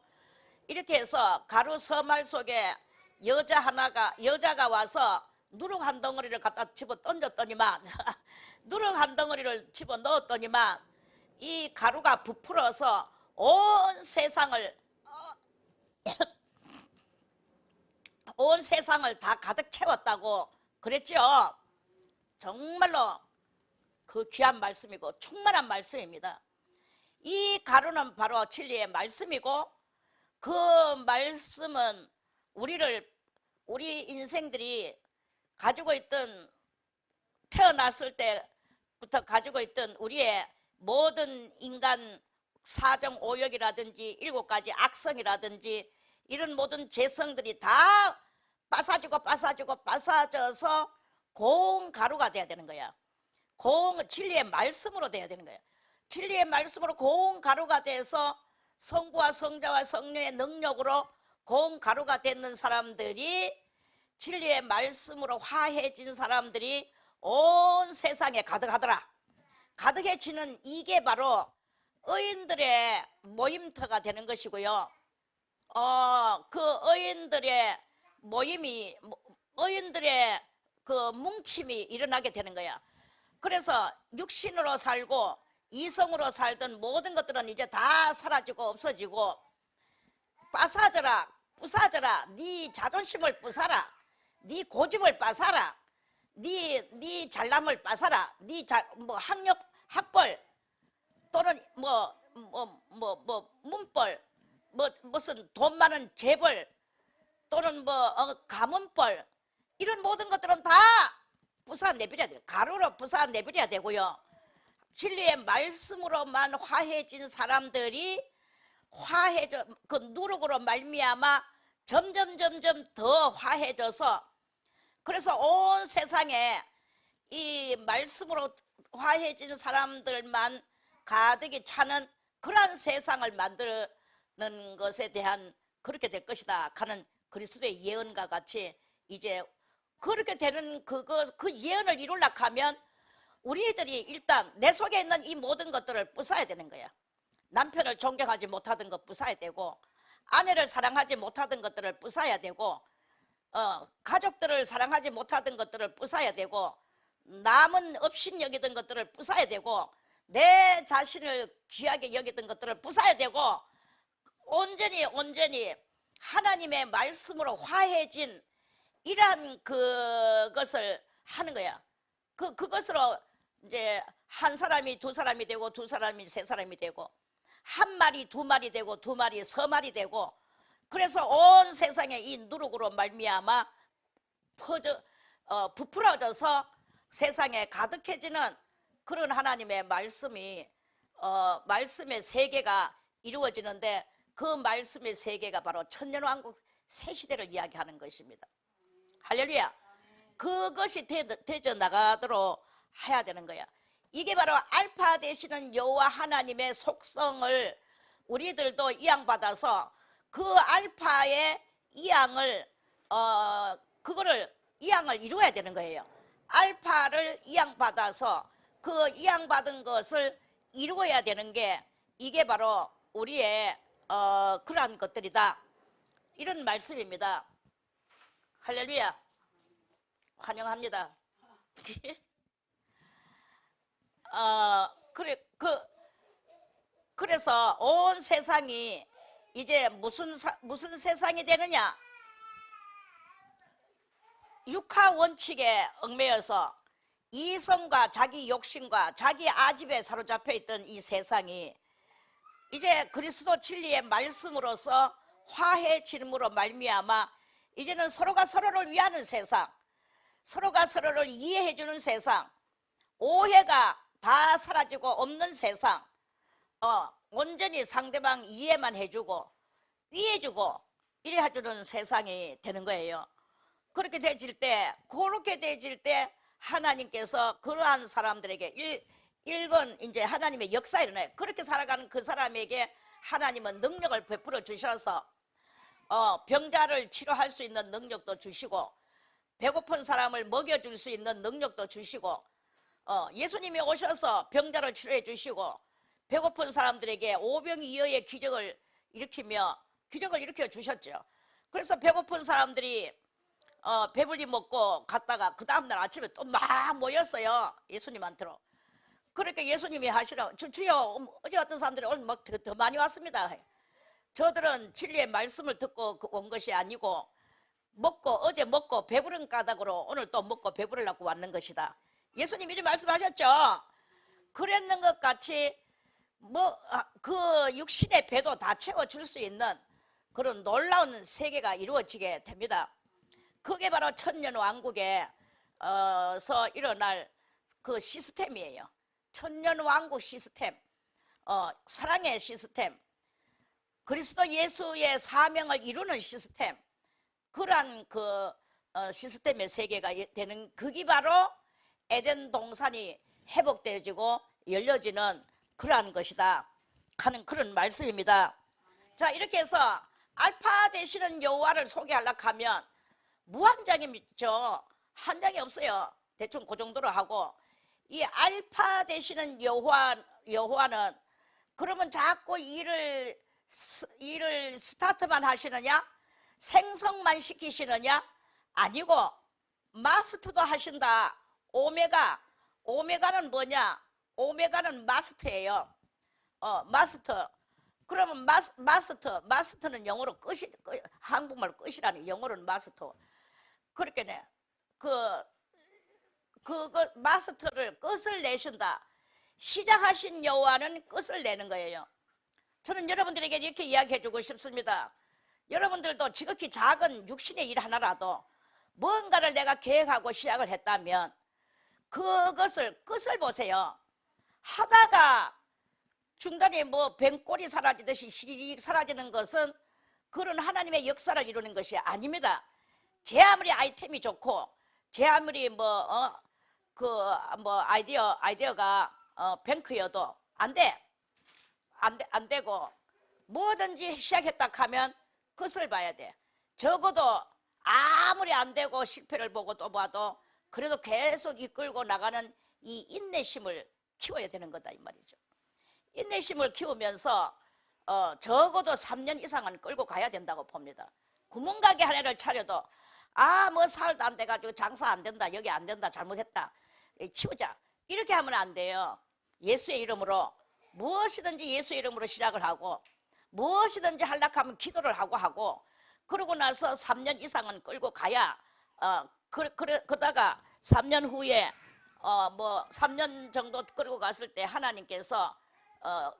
S1: 이렇게 해서 가루 서말 속에 여자가 와서 누룩 한 덩어리를 갖다 집어 던졌더니만 누룩 한 덩어리를 집어 넣었더니만 이 가루가 부풀어서 온 세상을 다 가득 채웠다고 그랬죠. 정말로 그 귀한 말씀이고 충만한 말씀입니다. 이 가루는 바로 진리의 말씀이고, 그 말씀은 우리 인생들이 가지고 있던, 태어났을 때부터 가지고 있던 우리의 모든 인간 사정 오역이라든지 7가지 악성이라든지 이런 모든 재성들이 다 빠사져서 고운 가루가 돼야 되는 거야. 진리의 말씀으로 돼야 되는 거야. 진리의 말씀으로 고운 가루가 돼서 성부와 성자와 성령의 능력으로 고운 가루가 되는 사람들이, 진리의 말씀으로 화해진 사람들이 온 세상에 가득하더라. 가득해지는 이게 바로 의인들의 모임터가 되는 것이고요. 그 의인들의 그 뭉침이 일어나게 되는 거야. 그래서 육신으로 살고 이성으로 살던 모든 것들은 이제 다 사라지고 없어지고, 빠사져라, 부사져라, 네 자존심을 부사라, 네 고집을 빠사라, 네 잘남을 빠사라, 네 학벌 또는 문벌, 무슨 돈 많은 재벌, 또는 뭐 가문벌 이런 모든 것들은 다 부사 내버려야 돼요. 가루로 부사 내버려야 되고요. 진리의 말씀으로만 화해진 사람들이 화해져 그 누룩으로 말미암아 점점 더 화해져서 그래서 온 세상에 이 말씀으로 화해진 사람들만 가득히 차는 그러한 세상을 만드는 것에 대한 그렇게 될 것이다 하는 그리스도의 예언과 같이 이제 그렇게 되는 그 예언을 이루려고 하면 우리들이 일단 내 속에 있는 이 모든 것들을 부숴야 되는 거야. 남편을 존경하지 못하던 것 부숴야 되고, 아내를 사랑하지 못하던 것들을 부숴야 되고, 가족들을 사랑하지 못하던 것들을 부숴야 되고, 남은 업신 여기던 것들을 부숴야 되고, 내 자신을 귀하게 여기던 것들을 부숴야 되고, 온전히 하나님의 말씀으로 화해진 이러한 그것을 하는 거야. 그것으로 이제 한 사람이 두 사람이 되고, 두 사람이 세 사람이 되고, 한 마리 두 마리 되고, 두 마리 서 마리 되고, 그래서 온 세상에 이 누룩으로 말미암아 부풀어져서 세상에 가득해지는 그런 하나님의 말씀이 말씀의 세계가 이루어지는데, 그 말씀의 세계가 바로 천년왕국 새 시대를 이야기하는 것입니다. 할렐루야. 그것이 되져 나가도록 해야 되는 거야. 이게 바로 알파 되시는 여호와 하나님의 속성을 우리들도 이양받아서 그 알파의 이양을 그거를 이양을 이루어야 되는 거예요. 알파를 이양받아서 그 이양받은 것을 이루어야 되는 게 이게 바로 우리의 그러한 것들이다, 이런 말씀입니다. 할렐루야. 환영합니다. 그래서 온 세상이 이제 무슨 세상이 되느냐? 육하 원칙에 얽매여서 이성과 자기 욕심과 자기 아집에 사로잡혀 있던 이 세상이 이제 그리스도 진리의 말씀으로서 화해짐으로 말미암아 이제는 서로가 서로를 위하는 세상, 서로가 서로를 이해해주는 세상, 오해가 다 사라지고 없는 세상, 온전히 상대방 이해만 해주고 위해주고 이래 해주는 세상이 되는 거예요. 그렇게 되질 때 하나님께서 그러한 사람들에게 1번 이제 하나님의 역사 일어나요. 그렇게 살아가는 그 사람에게 하나님은 능력을 베풀어 주셔서 병자를 치료할 수 있는 능력도 주시고, 배고픈 사람을 먹여줄 수 있는 능력도 주시고, 예수님이 오셔서 병자를 치료해 주시고, 배고픈 사람들에게 오병이어의 기적을 일으켜 주셨죠. 그래서 배고픈 사람들이 배불리 먹고 갔다가 그 다음날 아침에 또 막 모였어요, 예수님한테로. 그러니까 예수님이 하시라, 주여 어제 어떤 사람들이 오늘 막 더 많이 왔습니다. 저들은 진리의 말씀을 듣고 온 것이 아니고 어제 먹고 배부른 까닭으로 오늘 또 먹고 배부르려고 왔는 것이다. 예수님이 이렇게 말씀하셨죠. 그랬는 것 같이 그 육신의 배도 다 채워줄 수 있는 그런 놀라운 세계가 이루어지게 됩니다. 그게 바로 천년왕국에서 일어날 그 시스템이에요. 천년왕국 시스템, 사랑의 시스템, 그리스도 예수의 사명을 이루는 시스템, 그러한 그 시스템의 세계가 되는 그게 바로 에덴 동산이 회복되어지고 열려지는 그러한 것이다 하는 그런 말씀입니다. 자, 이렇게 해서 알파 되시는 여호와를 소개하려고 하면 무한장이 있죠. 한 장이 없어요. 대충 그 정도로 하고, 이 알파 되시는 여호와는 그러면 자꾸 일을 스타트만 하시느냐? 생성만 시키시느냐? 아니고 마스터도 하신다. 오메가는 뭐냐? 오메가는 마스터예요. 마스터. 그러면 마스터는 영어로 한국말로 끝이라니, 영어로는 마스터. 그렇게 마스터를 끝을 내신다. 시작하신 여호와는 끝을 내는 거예요. 저는 여러분들에게 이렇게 이야기해 주고 싶습니다. 여러분들도 지극히 작은 육신의 일 하나라도 뭔가를 내가 계획하고 시작을 했다면 그것을 끝을 보세요. 하다가 중간에 뭐 뱀꼬리 사라지듯이 시리릭 사라지는 것은 그런 하나님의 역사를 이루는 것이 아닙니다. 제 아무리 아이템이 좋고 제 아무리 아이디어가 뱅크여도 안 되고 뭐든지 시작했다 하면 끝을 봐야 돼. 적어도 아무리 안 되고 실패를 보고 또 봐도 그래도 계속 이끌고 나가는 이 인내심을 키워야 되는 거다 이 말이죠. 인내심을 키우면서 적어도 3년 이상은 끌고 가야 된다고 봅니다. 구멍가게 하나를 차려도 뭐 살도 안 돼가지고 장사 안 된다, 여기 안 된다, 잘못했다, 치우자, 이렇게 하면 안 돼요. 예수의 이름으로 무엇이든지 예수의 이름으로 시작을 하고 무엇이든지 하려고 하면 기도를 하고 그러고 나서 3년 이상은 끌고 가야 그러다가 3년 후에 3년 정도 끌고 갔을 때 하나님께서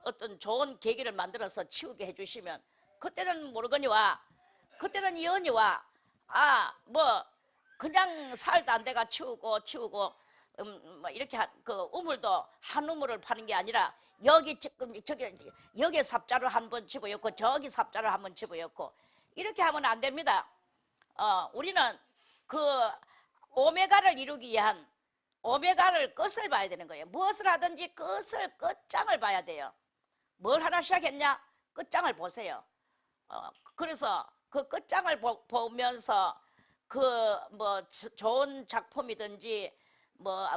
S1: 어떤 좋은 계기를 만들어서 치우게 해주시면 그때는 모르거니와 그때는 여니와 그냥 살도 안 돼가 치우고 이렇게 그 우물도 한 우물을 파는 게 아니라 여기 삽자를 한번 집어였고 저기 삽자를 한번 집어였고 이렇게 하면 안 됩니다. 우리는 그 오메가를 이루기 위한 오메가를 끝을 봐야 되는 거예요. 무엇을 하든지 끝장을 봐야 돼요. 뭘 하나 시작했냐? 끝장을 보세요. 그래서 그 끝장을 보면서 좋은 작품이든지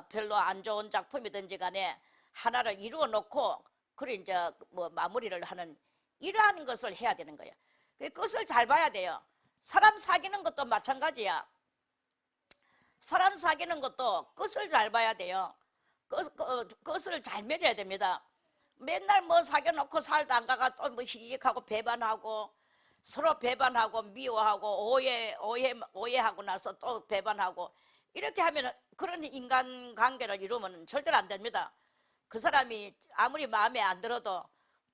S1: 별로 안 좋은 작품이든지 간에 하나를 이루어 놓고 그래 이제 마무리를 하는 이러한 것을 해야 되는 거예요. 그 끝을 잘 봐야 돼요. 사람 사귀는 것도 마찬가지야. 사람 사귀는 것도 끝을 잘 봐야 돼요. 끝을 잘 맺어야 됩니다. 맨날 사귀어놓고 살도 안 가가 또 희직하고 배반하고 서로 배반하고 미워하고 오해하고 나서 또 배반하고 이렇게 하면 그런 인간관계를 이루면 절대로 안 됩니다. 그 사람이 아무리 마음에 안 들어도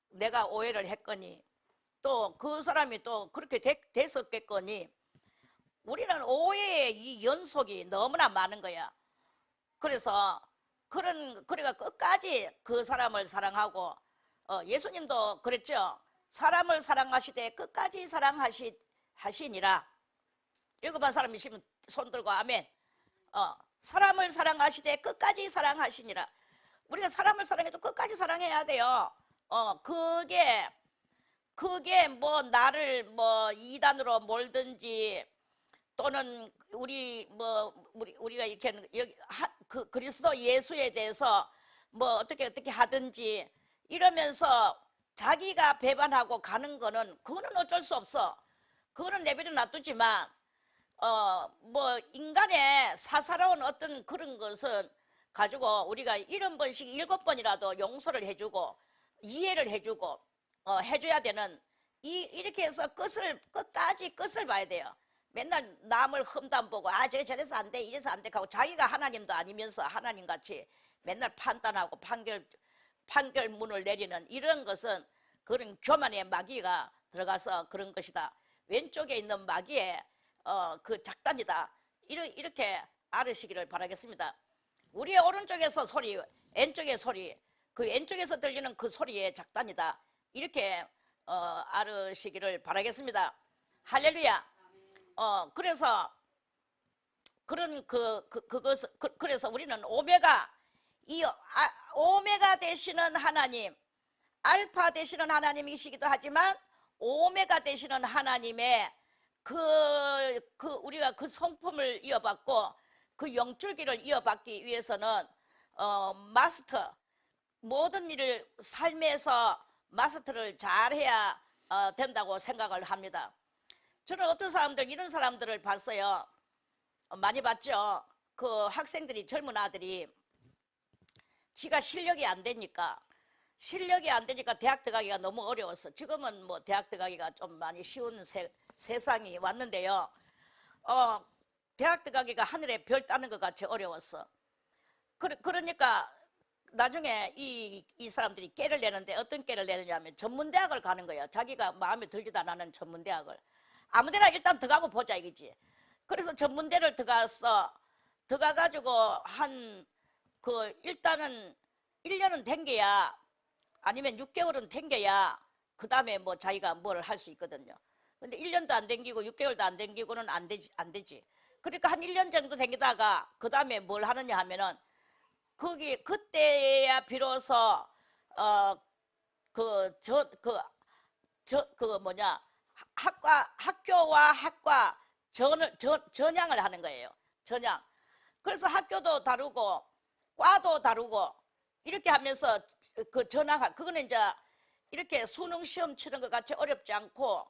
S1: 내가 오해를 했거니 또 그 사람이 또 그렇게 됐었겠거니 우리는 오해의 이 연속이 너무나 많은 거야. 그래서 그러니까 끝까지 그 사람을 사랑하고 예수님도 그랬죠. 사람을 사랑하시되 끝까지 사랑하시니라. 읽어본 사람 있으면 손 들고 아멘. 사람을 사랑하시되 끝까지 사랑하시니라. 우리가 사람을 사랑해도 끝까지 사랑해야 돼요. 그게 나를 이단으로 몰든지 또는 우리가 이렇게 그리스도 예수에 대해서 어떻게 하든지 이러면서 자기가 배반하고 가는 거는 그거는 어쩔 수 없어. 그거는 내버려 놔두지만 인간의 사사로운 어떤 그런 것은 가지고 우리가 70번씩 7번이라도 용서를 해주고 이해를 해주고 해줘야 되는 이렇게 해서 끝까지 끝을 봐야 돼요. 맨날 남을 험담 보고 저게 저래서 안 돼 이래서 안 돼 하고 자기가 하나님도 아니면서 하나님같이 맨날 판단하고 판결문을 내리는 이런 것은 그런 교만의 마귀가 들어가서 그런 것이다. 왼쪽에 있는 마귀의 그 작단이다. 이렇게 알으시기를 바라겠습니다. 우리의 오른쪽에서 소리, 왼쪽의 소리, 그 왼쪽에서 들리는 그 소리의 작단이다. 이렇게 알으시기를 바라겠습니다. 할렐루야. 그래서 그래서 우리는 오메가 되시는 하나님, 알파 되시는 하나님이시기도 하지만 오메가 되시는 하나님의 우리가 그 성품을 이어받고 그 영줄기를 이어받기 위해서는 마스터, 모든 일을 삶에서 마스터를 잘해야 된다고 생각을 합니다. 저는 어떤 사람들, 이런 사람들을 봤어요. 많이 봤죠. 그 학생들이, 젊은 아들이 지가 실력이 안 되니까 대학 들어가기가 너무 어려웠어. 지금은 대학 들어가기가 좀 많이 쉬운 세상이 왔는데요. 대학 들어가기가 하늘에 별 따는 것 같이 어려웠어. 그러니까 나중에 이 사람들이 깨를 내는데 어떤 깨를 내느냐면 전문대학을 가는 거예요. 자기가 마음에 들지도 않는 전문대학을. 아무데나 일단 들어가고 보자 이거지. 그래서 전문대를 들어가가지고 일단은 1년은 댕겨야, 아니면 6개월은 댕겨야 그 다음에 뭐 자기가 뭘 할 수 있거든요. 근데 1년도 안 댕기고 6개월도 안 댕기고는 안 되지. 그러니까 한 1년 정도 댕기다가 그 다음에 뭘 하느냐 하면은 그때야 비로소 학교와 학과 전향을 하는 거예요. 전향. 그래서 학교도 다르고 과도 다르고 이렇게 하면서 그거는 이제 이렇게 수능 시험 치는 것 같이 어렵지 않고,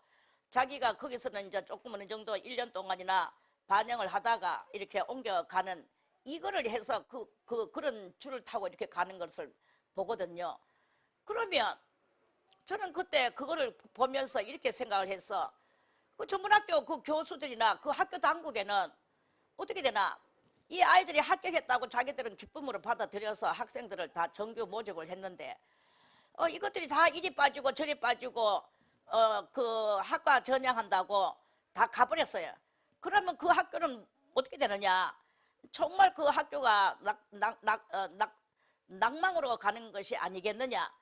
S1: 자기가 거기서는 이제 조금 어느 정도 1년 동안이나 반영을 하다가 이렇게 옮겨가는, 이거를 해서 그런 줄을 타고 이렇게 가는 것을 보거든요. 그러면 저는 그때 그거를 보면서 이렇게 생각을 했어. 그 전문학교 그 교수들이나 그 학교 당국에는 어떻게 되나, 이 아이들이 합격했다고 자기들은 기쁨으로 받아들여서 학생들을 다 정규 모집을 했는데, 이것들이 다 이리 빠지고 저리 빠지고 그 학과 전향한다고 다 가버렸어요. 그러면 그 학교는 어떻게 되느냐, 정말 그 학교가 낭망으로 가는 것이 아니겠느냐.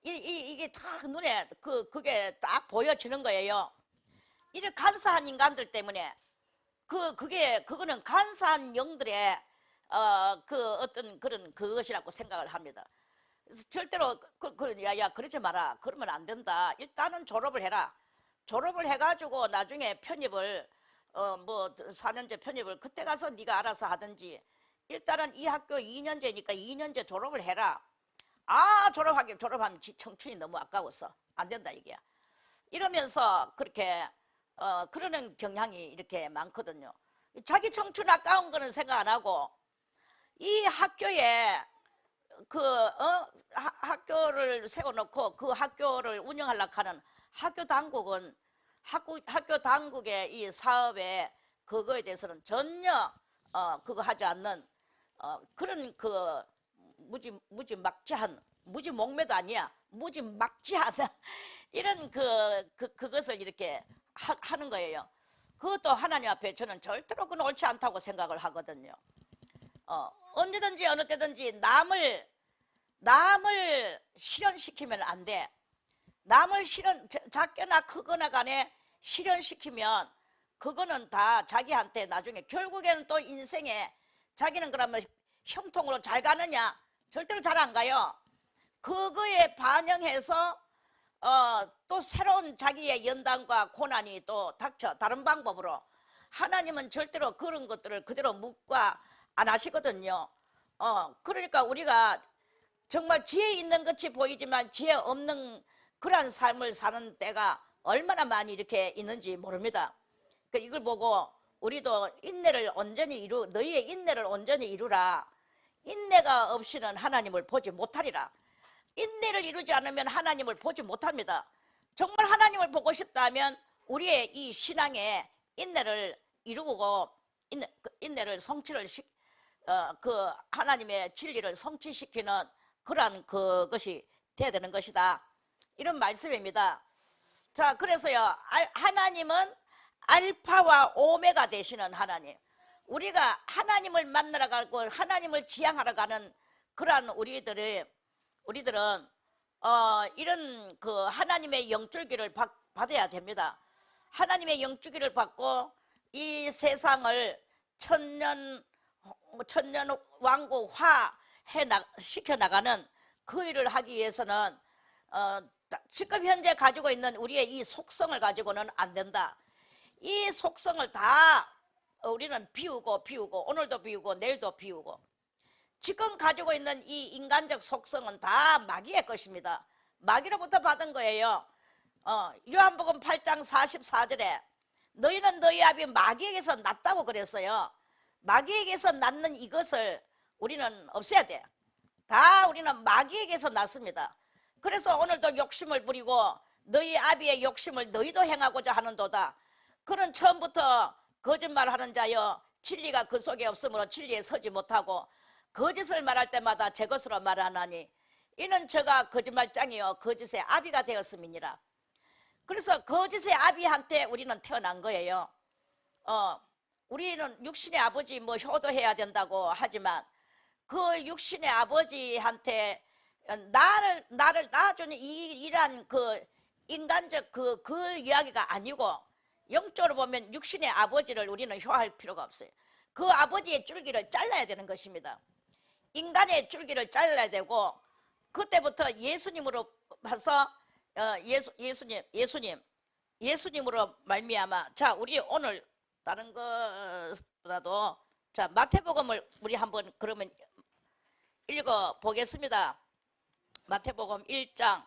S1: 이게 다 눈에 그게 딱 보여지는 거예요. 이런 간사한 인간들 때문에 그거는 간사한 영들의 어떤 그런 그것이라고 생각을 합니다. 그래서 절대로 야야 그러지 마라, 그러면 안 된다. 일단은 졸업을 해라. 졸업을 해가지고 나중에 편입을 뭐 4년제 편입을 그때 가서 네가 알아서 하든지, 일단은 이 학교 2년제니까 2년제 졸업을 해라. 졸업하면 청춘이 너무 아까워서 안 된다 이게야. 이러면서 그렇게 그러는 경향이 이렇게 많거든요. 자기 청춘 아까운 거는 생각 안 하고, 이 학교에 학교를 세워놓고 그 학교를 운영하려고 하는 학교 당국은 학교 당국의 이 사업에 그거에 대해서는 전혀 그거 하지 않는 그런 무지막지한, 무지몽매도 아니야, 무지막지한 이런 그것을 이렇게 하는 거예요. 그것도 하나님 앞에 저는 절대로 그건 옳지 않다고 생각을 하거든요. 언제든지 어느 때든지 남을 실현시키면 안 돼. 남을 작거나 크거나 간에 실현시키면 그거는 다 자기한테 나중에 결국에는 또 인생에 자기는 그러면 형통으로 잘 가느냐? 절대로 잘 안 가요. 그거에 반영해서 또 새로운 자기의 연단과 고난이 또 닥쳐, 다른 방법으로. 하나님은 절대로 그런 것들을 그대로 묵과 안 하시거든요. 그러니까 우리가 정말 지혜 있는 것이 보이지만 지혜 없는 그러한 삶을 사는 때가 얼마나 많이 이렇게 있는지 모릅니다. 그러니까 이걸 보고 우리도 너희의 인내를 온전히 이루라. 인내가 없이는 하나님을 보지 못하리라. 인내를 이루지 않으면 하나님을 보지 못합니다. 정말 하나님을 보고 싶다면 우리의 이 신앙에 인내를 이루고 인내를 성취를 그 하나님의 진리를 성취시키는 그러한 그것이 돼야 되는 것이다. 이런 말씀입니다. 자, 그래서요, 하나님은 알파와 오메가 되시는 하나님. 우리가 하나님을 만나러 가고 하나님을 지향하러 가는 그러한 우리들은 이런 그 하나님의 영줄기를 받아야 됩니다. 하나님의 영줄기를 받고 이 세상을 천년 왕국화 시켜나가는 그 일을 하기 위해서는 지금 현재 가지고 있는 우리의 이 속성을 가지고는 안 된다. 이 속성을 다 우리는 비우고 오늘도 비우고 내일도 비우고, 지금 가지고 있는 이 인간적 속성은 다 마귀의 것입니다. 마귀로부터 받은 거예요. 요한복음 8장 44절에 너희는 너희 아비 마귀에게서 났다고 그랬어요. 마귀에게서 낳는 이것을 우리는 없애야 돼. 다 우리는 마귀에게서 났습니다. 그래서 오늘도 욕심을 부리고 너희 아비의 욕심을 너희도 행하고자 하는도다. 그는 처음부터 거짓말하는 자여 진리가 그 속에 없으므로 진리에 서지 못하고 거짓을 말할 때마다 제 것으로 말하나니 이는 저가 거짓말장이요 거짓의 아비가 되었음이니라. 그래서 거짓의 아비한테 우리는 태어난 거예요. 우리는 육신의 아버지 뭐 효도해야 된다고 하지만 그 육신의 아버지한테 나를 낳아주는 이러한 그 인간적 그 이야기가 아니고 영적으로 보면 육신의 아버지를 우리는 효할 필요가 없어요. 그 아버지의 줄기를 잘라야 되는 것입니다. 인간의 줄기를 잘라야 되고 그때부터 예수님으로 봐서 예수님으로 말미암아. 자, 우리 오늘 다른 것보다도 자 마태복음을 우리 한번 그러면 읽어 보겠습니다. 마태복음 1장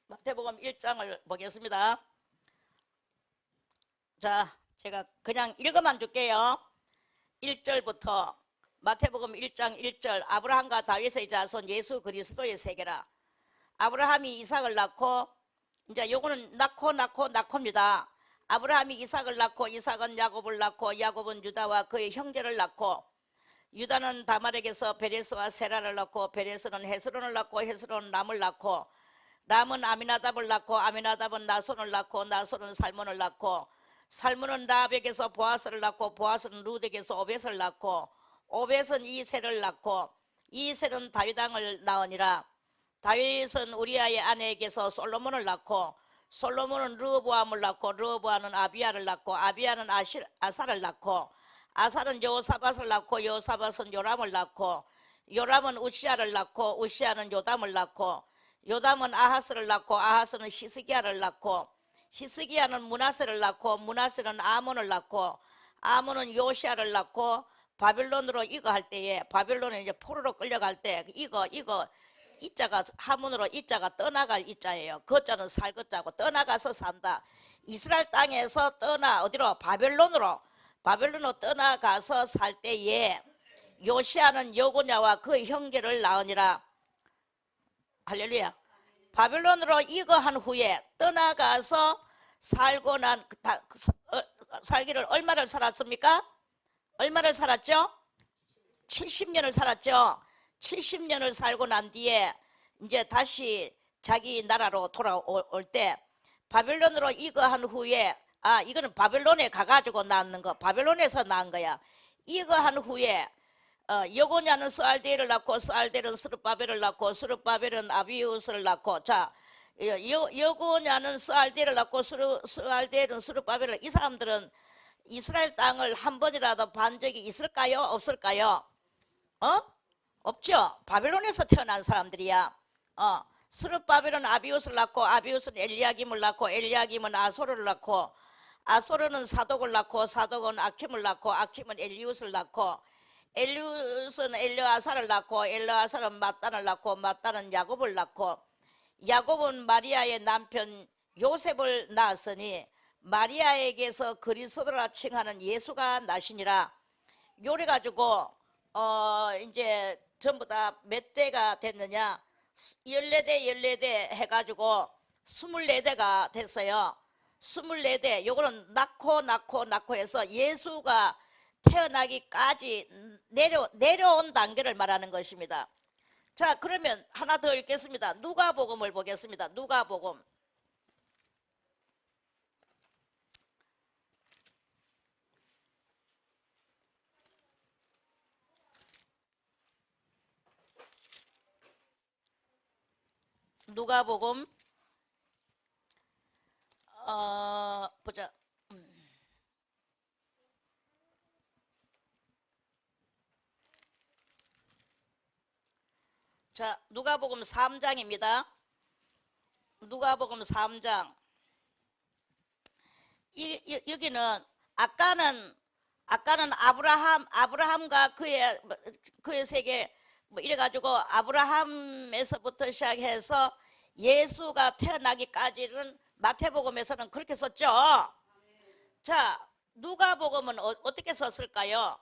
S1: 마태복음 1장을 보겠습니다. 자, 제가 그냥 읽어만 줄게요. 1절부터 마태복음 1장 1절. 아브라함과 다윗의 자손 예수 그리스도의 세계라. 아브라함이 이삭을 낳고, 이제 요거는 낳고입니다. 아브라함이 이삭을 낳고, 이삭은 야곱을 낳고, 야곱은 유다와 그의 형제를 낳고, 유다는 다말에게서 베레스와 세라를 낳고, 베레스는 헤스론을 낳고, 헤스론은 람을 낳고, 람은 아미나답을 낳고, 아미나답은 나손을 낳고, 나손은 살몬을 낳고, 살몬은 라합에게서 보아스를 낳고, 보아스는 룻에게서 오벳을 낳고, 오벳은 이셀을 낳고, 이셀은 다윗 왕을 낳으니라. 다윗은 우리아의 아내에게서 솔로몬을 낳고, 솔로몬은 르호보암을 낳고, 르호보암은 아비야를 낳고, 아비야는 아사를 낳고, 아사는 여호사밧을 낳고, 여호사밧은 요람을 낳고, 요람은 우시야를 낳고, 우시야는 요담을 낳고, 요담은 아하스를 낳고, 아하스는 히스기야를 낳고, 히스기야는 므낫세를 낳고, 므낫세는 아몬을 낳고, 아몬은 요시야를 낳고, 바빌론으로 이거할 때에, 바빌론에 이제 포로로 끌려갈 때 이거 이자가 하문으로 이자가 떠나갈 이자예요. 거자는 살 거자고 떠나가서 산다. 이스라엘 땅에서 어디로? 바벨론으로 떠나가서 살 때에 요시야는 여고냐와 그 형제를 낳으니라. 할렐루야. 바벨론으로 이거한 후에 떠나가서 살고 살기를 얼마를 살았습니까? 얼마를 살았죠? 70년을 살았죠. 70년을 살고 난 뒤에 이제 다시 자기 나라로 돌아올 때 바벨론으로 이거한 후에 이거는 바벨론에 가가지고 낳는 거, 바벨론에서 낳은 거야. 이거한 후에 여고냐는 스알데를 낳고, 스알데는 스룹바벨을 낳고, 스룹바벨은 아비우스를 낳고, 자 여고냐는 스알데를 낳고, 스알데는 스룹바벨을. 이 사람들은 이스라엘 땅을 한 번이라도 반 적이 있을까요? 없을까요? 없죠. 바벨론에서 태어난 사람들이야. 스룹바벨은 아비우스를 낳고, 아비우스는 엘리야김을 낳고, 엘리야김은 아소르를 낳고, 아소르는 사독을 낳고, 사독은 아킴을 낳고, 아킴은 엘리우스를 낳고, 엘리우스는 엘르아사를 낳고, 엘르아사는 mat단을 낳고, mat단은 야곱을 낳고, 야곱은 마리아의 남편 요셉을 낳았으니 마리아에게서 그리스도라 칭하는 예수가 나시니라. 요래 가지고 이제 전부 다 몇 대가 됐느냐? 14대 해가지고 24대가 됐어요. 24대. 요거는 낳고 해서 예수가 태어나기까지 내려온 단계를 말하는 것입니다. 자, 그러면 하나 더 읽겠습니다. 누가복음을 보겠습니다. 누가복음. 누가복음 보자. 자, 누가복음 3장입니다. 누가복음 3장. 여기는 아까는 아브라함과 그의 세계 이래가지고 아브라함에서부터 시작해서 예수가 태어나기까지는 마태복음에서는 그렇게 썼죠. 자, 누가복음은 어떻게 썼을까요?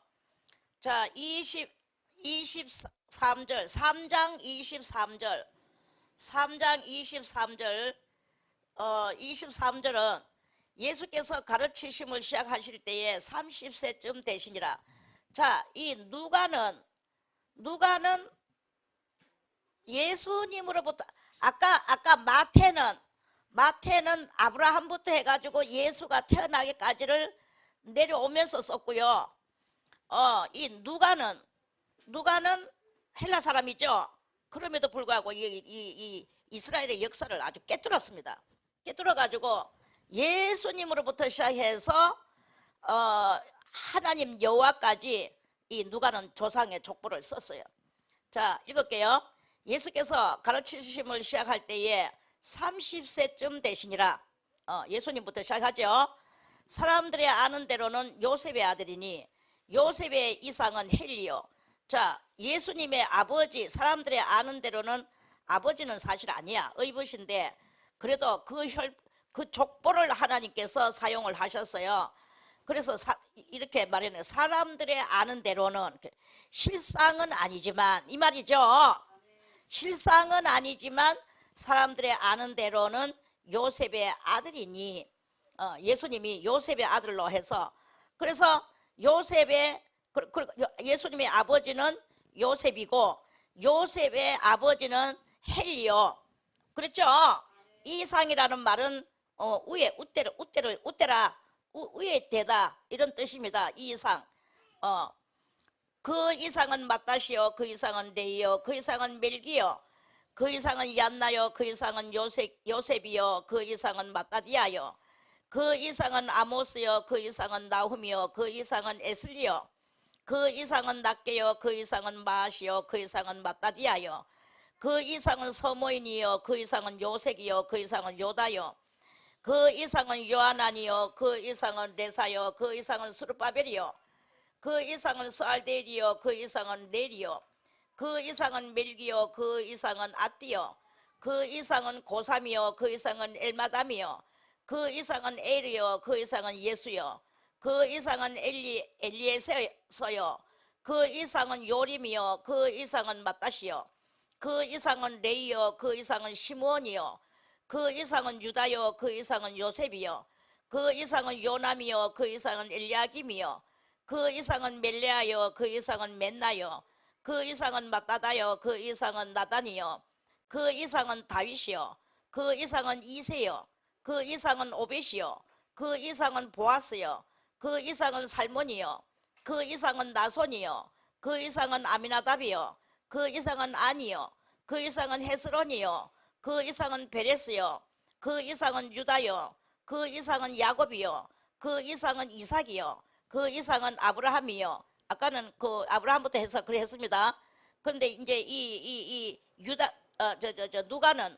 S1: 자, 23절 3장 23절 3장 23절 23절은 예수께서 가르치심을 시작하실 때에 30세쯤 되시니라. 자, 이 누가는 누가는 예수님으로부터 아까 마태는 아브라함부터 해가지고 예수가 태어나기까지를 내려오면서 썼고요. 이 누가는 헬라 사람이죠. 그럼에도 불구하고 이 이스라엘의 역사를 아주 깨뜨렸습니다. 깨뜨려가지고 예수님으로부터 시작해서 하나님 여호와까지 이 누가는 조상의 족보를 썼어요. 자, 읽을게요. 예수께서 가르치심을 시작할 때에 30세쯤 되시니라. 예수님부터 시작하죠. 사람들이 아는 대로는 요셉의 아들이니 요셉의 이상은 헬리요. 자, 예수님의 아버지, 사람들이 아는 대로는 아버지는 사실 아니야, 의붓인데 그래도 그 족보를 하나님께서 사용을 하셨어요. 그래서 이렇게 말해요. 사람들의 아는 대로는, 실상은 아니지만, 이 말이죠. 실상은 아니지만 사람들의 아는 대로는 요셉의 아들이니, 예수님이 요셉의 아들로 해서, 그래서 예수님의 아버지는 요셉이고 요셉의 아버지는 헬리요. 그렇죠? 이상이라는 말은 위에 웃대라 위에 대다 이런 뜻입니다. 이 이상. 그 이상은 마따시요, 그 이상은 레이요, 그 이상은 멜기요, 그 이상은 얀나요, 그 이상은 요셉이요, 그 이상은 마따디아요, 그 이상은 아모스요, 그 이상은 나훔이요, 그 이상은 에슬리요, 그 이상은 낫게요, 그 이상은 마시요, 그 이상은 마따디아요, 그 이상은 서모인이요, 그 이상은 요색이요, 그 이상은 요다요, 그 이상은 요하나니요, 그 이상은 레사요, 그 이상은 수르바벨이요, 그 이상은 스알데리요, 그 이상은 네리요, 그 이상은 멜기요, 그 이상은 아띠요, 그 이상은 고삼이요, 그 이상은 엘마담이요, 그 이상은 에리요, 그 이상은 예수요, 그 이상은 엘리에서요, 그 이상은 요림이요, 그 이상은 마따시요, 그 이상은 레이요, 그 이상은 시므온이요, 그 이상은 유다요, 그 이상은 요셉이요, 그 이상은 요남이요, 그 이상은 엘리야김이요, 그 이상은 멜레아요, 그 이상은 맨나요, 그 이상은 마따다요, 그 이상은 나단이요, 그 이상은 다윗이요, 그 이상은 이세요, 그 이상은 오벳이요, 그 이상은 보아스요, 그 이상은 살몬이요, 그 이상은 나손이요, 그 이상은 아미나답이요, 그 이상은 아니요, 그 이상은 헤스론이요, 그 이상은 베레스요, 그 이상은 유다요, 그 이상은 야곱이요, 그 이상은 이삭이요, 그 이상은 아브라함이요. 아까는 그 아브라함부터 해서 그래 했습니다. 그런데 이제 이 유다 누가는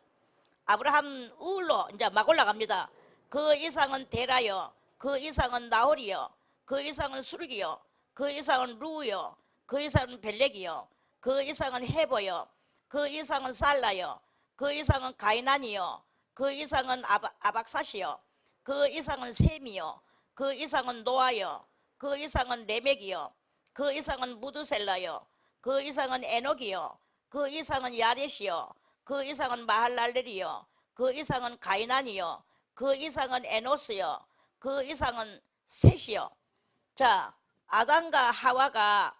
S1: 아브라함 우울로 이제 막 올라갑니다. 그 이상은 데라요, 그 이상은 나홀이요, 그 이상은 수르기요, 그 이상은 루요, 그 이상은 벨렉이요, 그 이상은 헤버요, 그 이상은 살라요, 그 이상은 가이난이요, 그 이상은 아박사시요, 그 이상은 셈이요, 그 이상은 노아요, 그 이상은 레멕이요, 그 이상은 무드셀라요, 그 이상은 에녹이요, 그 이상은 야렛이요, 그 이상은 마할랄렐이요, 그 이상은 가이난이요, 그 이상은 에노스요, 그 이상은 셋이요. 자, 아담과 하와가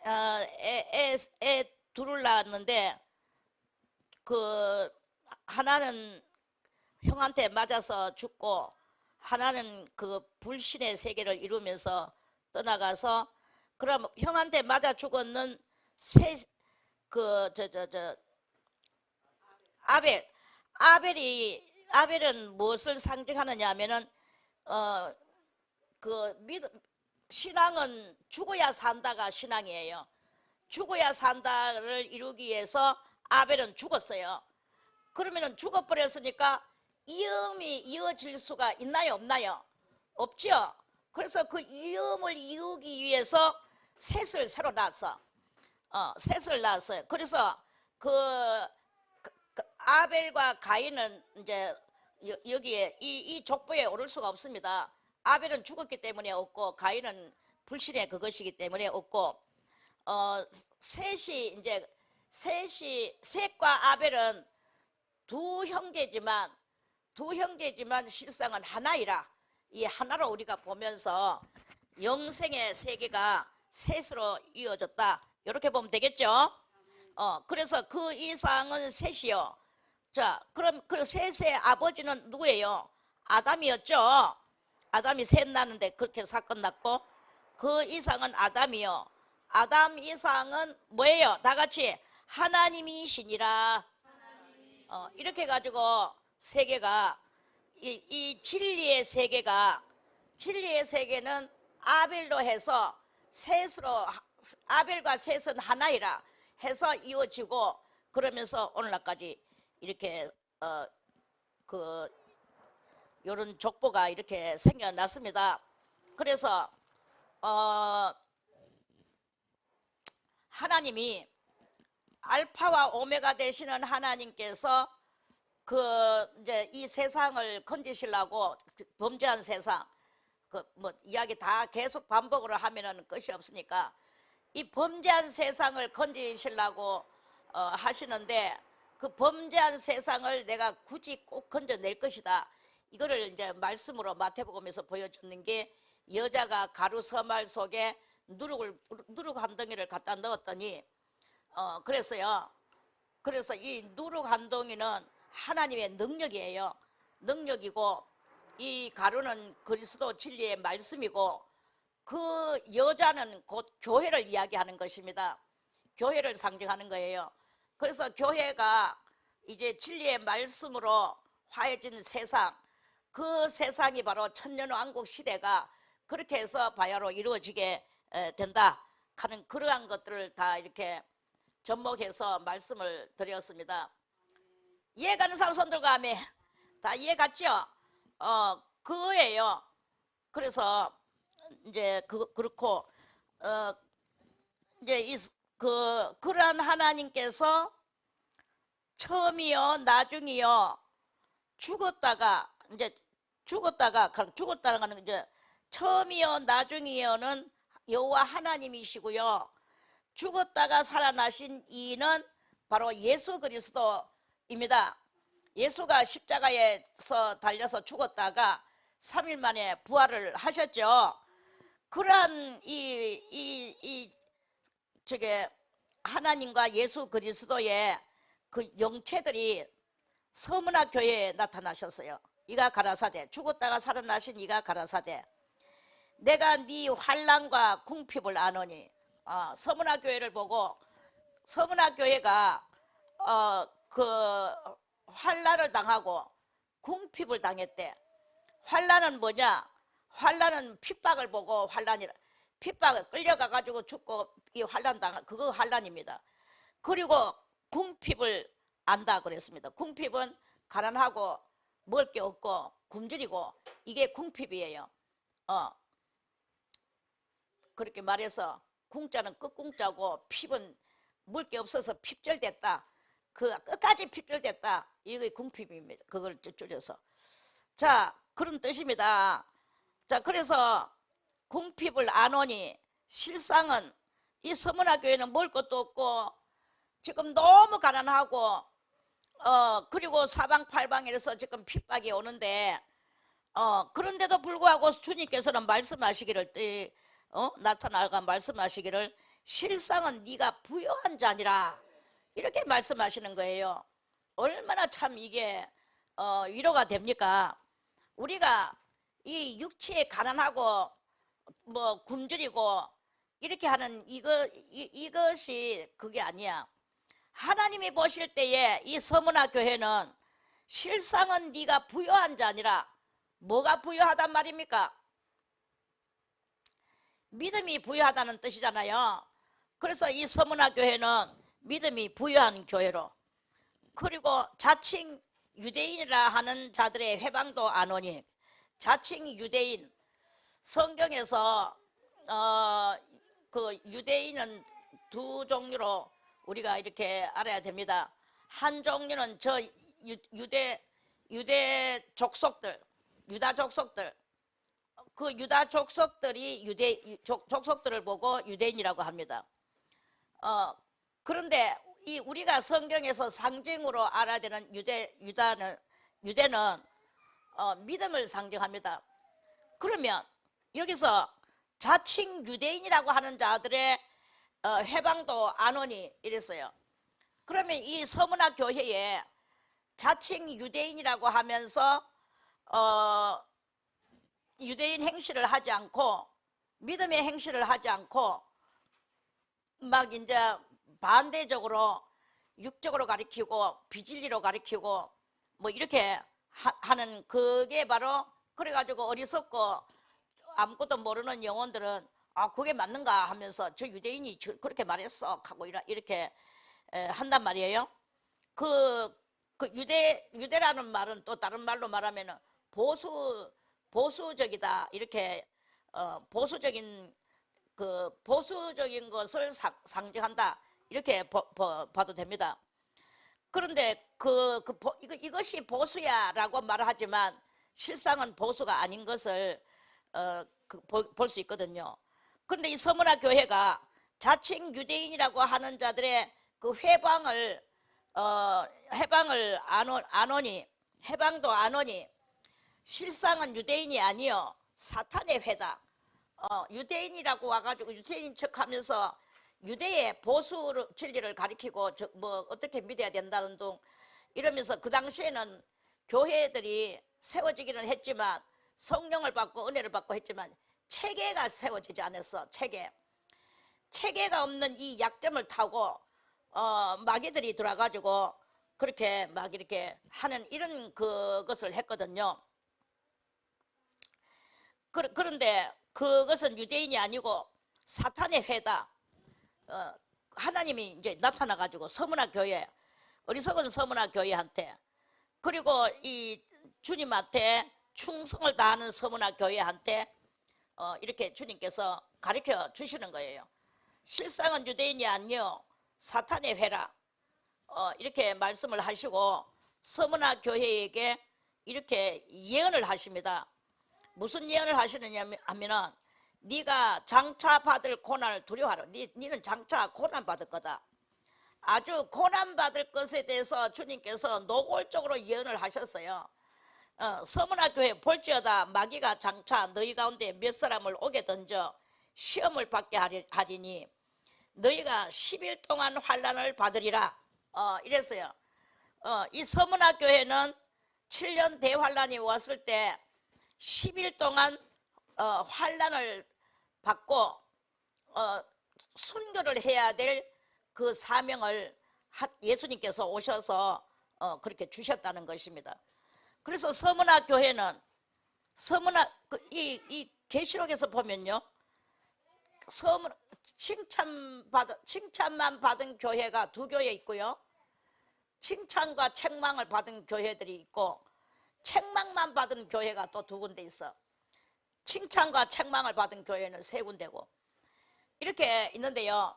S1: 애 둘을 낳았는데 그 하나는 형한테 맞아서 죽고 하나는 그 불신의 세계를 이루면서 떠나가서, 그럼 형한테 맞아 죽었는 아벨은 무엇을 상징하느냐 하면은 신앙은 죽어야 산다가 신앙이에요. 죽어야 산다를 이루기 위해서 아벨은 죽었어요. 그러면은 죽어버렸으니까 이음이 이어질 수가 있나요, 없나요? 없죠. 그래서 그 이음을 이루기 위해서 셋을 새로 낳았어. 셋을 낳았어요. 그래서 그 아벨과 가인은 이제 여기에 이 족보에 오를 수가 없습니다. 아벨은 죽었기 때문에 없고 가인은 불신의 그것이기 때문에 없고, 셋과 아벨은 두 형제지만 실상은 하나이라, 이 하나로 우리가 보면서 영생의 세계가 셋으로 이어졌다, 이렇게 보면 되겠죠? 그래서 그 이상은 셋이요. 자, 그럼 그 셋의 아버지는 누구예요? 아담이었죠. 아담이 셋 낳는데 그렇게 사건 났고, 그 이상은 아담이요. 아담 이상은 뭐예요? 다 같이 하나님이시니라. 이렇게 해가지고 세계가 이 진리의 세계가, 진리의 세계는 아벨로 해서 셋으로, 아벨과 셋은 하나이라 해서 이어지고, 그러면서 오늘날까지 이렇게 그 요런 족보가 이렇게 생겨났습니다. 그래서 하나님이 알파와 오메가 되시는 하나님께서 그 이제 이 세상을 건지시려고, 범죄한 세상, 그 뭐 이야기 다 계속 반복으로 하면은 끝이 없으니까 이 범죄한 세상을 건지시려고 하시는데, 그 범죄한 세상을 내가 굳이 꼭 건져낼 것이다. 이거를 이제 말씀으로 마태복음에서 보여주는 게, 여자가 가루 서말 속에 누룩 한 덩이를 갖다 넣었더니 그래서요. 그래서 이 누룩 한 덩이는 하나님의 능력이에요. 능력이고, 이 가루는 그리스도 진리의 말씀이고, 그 여자는 곧 교회를 이야기하는 것입니다. 교회를 상징하는 거예요. 그래서 교회가 이제 진리의 말씀으로 화해진 세상, 그 세상이 바로 천년왕국 시대가 그렇게 해서 바야로 이루어지게 된다 하는 그러한 것들을 다 이렇게 접목해서 말씀을 드렸습니다. 이해가는 사람 손 들고 하면 다 이해갔죠? 그거예요. 그래서 이제 그렇고 이제 그러한 하나님께서 처음이요 나중이요 죽었다가 죽었다는 거는 이제 처음이요 나중이요는 여호와 하나님이시고요, 죽었다가 살아나신 이는 바로 예수 그리스도입니다. 예수가 십자가에서 달려서 죽었다가 3일 만에 부활을 하셨죠. 그러한 저게 하나님과 예수 그리스도의 그 영체들이 서문화 교회에 나타나셨어요. 이가 가라사대, 죽었다가 살아나신 이가 가라사대, 내가 네 환난과 궁핍을 아노니. 서문화 교회를 보고, 서문화 교회가 그 환난을 당하고 궁핍을 당했대. 환난은 뭐냐? 환난은 핍박을 보고, 환난이라, 핍박을 끌려가 가지고 죽고 이 환난 당한 그거 환난입니다. 그리고 궁핍을 안다 그랬습니다. 궁핍은 가난하고 먹을 게 없고 굶주리고, 이게 궁핍이에요. 그렇게 말해서 궁자는 끝궁자고 핍은 먹을 게 없어서 핍절됐다. 그 끝까지 핍절됐다. 이게 궁핍입니다. 그걸 줄여서. 자, 그런 뜻입니다. 자, 그래서 궁핍을 안오니, 실상은 이 서문화 교회는 먹을 것도 없고 지금 너무 가난하고 그리고 사방팔방에서 지금 핍박이 오는데 그런데도 불구하고 주님께서는 말씀하시기를 나타나가 말씀하시기를 실상은 네가 부요한 자니라, 이렇게 말씀하시는 거예요. 얼마나 참 이게 위로가 됩니까? 우리가 이 육체에 가난하고 뭐 굶주리고 이렇게 하는 이것이 그게 아니야. 하나님이 보실 때에 이 서문화 교회는 실상은 네가 부요한 자니라. 뭐가 부요하단 말입니까? 믿음이 부요하다는 뜻이잖아요. 그래서 이 서문화 교회는 믿음이 부요한 교회로, 그리고 자칭 유대인이라 하는 자들의 회방도 안 오니, 자칭 유대인, 성경에서 그 유대인은 두 종류로 우리가 이렇게 알아야 됩니다. 한 종류는 저 유대 족속들, 유다 족속들, 그 유다 족속들이 족속들을 보고 유대인이라고 합니다. 그런데 이 우리가 성경에서 상징으로 알아야 되는 유대는 믿음을 상징합니다. 그러면 여기서 자칭 유대인이라고 하는 자들의 해방도 안 오니 이랬어요. 그러면 이 서문화 교회에 자칭 유대인이라고 하면서 유대인 행실을 하지 않고 믿음의 행실을 하지 않고 막 이제 반대적으로 육적으로 가리키고 비진리로 가리키고 뭐 이렇게 하는 그게 바로 그래가지고 어리석고 아무것도 모르는 영혼들은 아 그게 맞는가 하면서 저 유대인이 그렇게 말했어 하고 이렇게 한단 말이에요. 그 유대라는 말은 또 다른 말로 말하면은 보수적이다 이렇게 보수적인 것을 상징한다 이렇게 봐도 됩니다. 그런데 이것이 보수야라고 말을 하지만 실상은 보수가 아닌 것을 볼 수 있거든요. 그런데 이 서문화 교회가 자칭 유대인이라고 하는 자들의 그 해방을 안 오니 해방도 안 오니 실상은 유대인이 아니요 사탄의 회다. 유대인이라고 와가지고 유대인 척하면서 유대의 보수 진리를 가리키고 뭐 어떻게 믿어야 된다는 둥 이러면서 그 당시에는 교회들이 세워지기는 했지만 성령을 받고 은혜를 받고 했지만 체계가 세워지지 않았어. 체계가 없는 이 약점을 타고 마귀들이 들어와가지고 그렇게 막 이렇게 하는 이런 그것을 했거든요. 그런데 그것은 유대인이 아니고 사탄의 회다. 하나님이 이제 나타나가지고 서문화 교회, 어리석은 서문화 교회한테 그리고 이 주님한테 충성을 다하는 서문화 교회한테 이렇게 주님께서 가르쳐 주시는 거예요. 실상은 유대인이 아니요 사탄의 회라. 이렇게 말씀을 하시고 서문화 교회에게 이렇게 예언을 하십니다. 무슨 예언을 하시느냐 하면은 네가 장차 받을 고난을 두려워하라. 네는 장차 고난 받을 거다. 아주 고난 받을 것에 대해서 주님께서 노골적으로 예언을 하셨어요. 서문화 교회 볼지어다 마귀가 장차 너희 가운데 몇 사람을 오게 던져 시험을 받게 하리니 너희가 10일 동안 환난을 받으리라. 이랬어요. 이 서문화 교회는 7년 대환란이 왔을 때 10일 동안 환난을 받고 순교를 해야 될 그 사명을 예수님께서 오셔서 그렇게 주셨다는 것입니다. 그래서 서문화 교회는 이 계시록에서 보면요, 칭찬만 받은 교회가 두 교회 있고요, 칭찬과 책망을 받은 교회들이 있고 책망만 받은 교회가 또 두 군데 있어. 칭찬과 책망을 받은 교회는 세 군데고 이렇게 있는데요.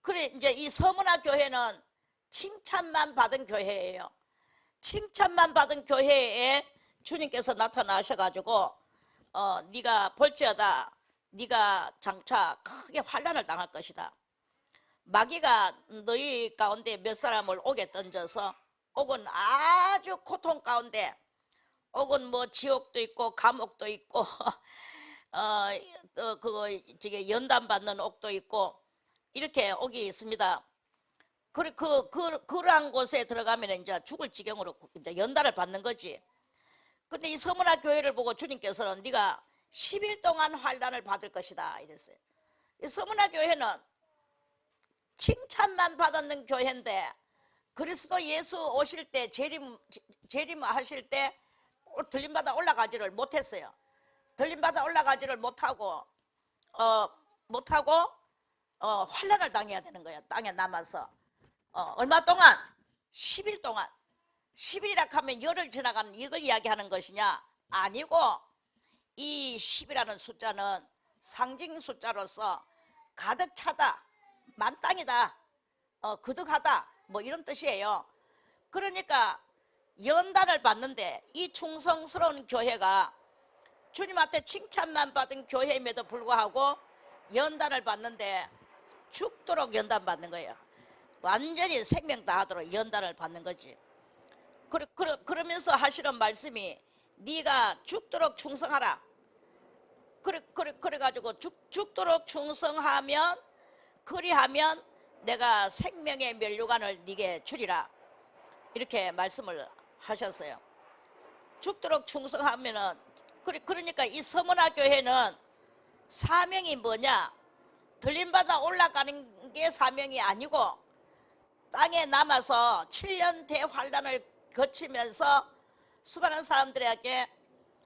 S1: 그래 이제 이 서문화 교회는 칭찬만 받은 교회예요. 칭찬만 받은 교회에 주님께서 나타나셔가지고 네가 볼지어다 네가 장차 크게 환난을 당할 것이다. 마귀가 너희 가운데 몇 사람을 옥에 던져서 혹은 아주 고통 가운데 혹은 뭐 지옥도 있고 감옥도 있고 또 그거 지금 연단 받는 옥도 있고 이렇게 옥이 있습니다. 그러한 곳에 들어가면 이제 죽을 지경으로 이제 연단을 받는 거지. 근데 이 서문화 교회를 보고 주님께서는 네가 10일 동안 환난을 받을 것이다 이랬어요. 이 서문화 교회는 칭찬만 받았는 교회인데 그리스도 예수 오실 때 재림하실 때 들림받아 올라가지를 못했어요. 들림받아 올라가지를 못하고 환난을 당해야 되는 거예요. 땅에 남아서 얼마 동안? 10일 동안. 10일이라 하면 열흘 지나가는 이걸 이야기하는 것이냐? 아니고 이 10이라는 숫자는 상징 숫자로서 가득 차다, 만땅이다, 그득하다 뭐 이런 뜻이에요. 그러니까 연단을 받는데 이 충성스러운 교회가 주님한테 칭찬만 받은 교회임에도 불구하고 연단을 받는데 죽도록 연단 받는 거예요. 완전히 생명 다하도록 연단을 받는 거지. 그러면서 하시는 말씀이 네가 죽도록 충성하라. 그래가지고 죽도록 충성하면 그리하면 내가 생명의 면류관을 네게 주리라 이렇게 말씀을 하셨어요. 죽도록 충성하면은 그러니까 이 서문화 교회는 사명이 뭐냐? 들림받아 올라가는 게 사명이 아니고 땅에 남아서 7년 대환란을 거치면서 수많은 사람들에게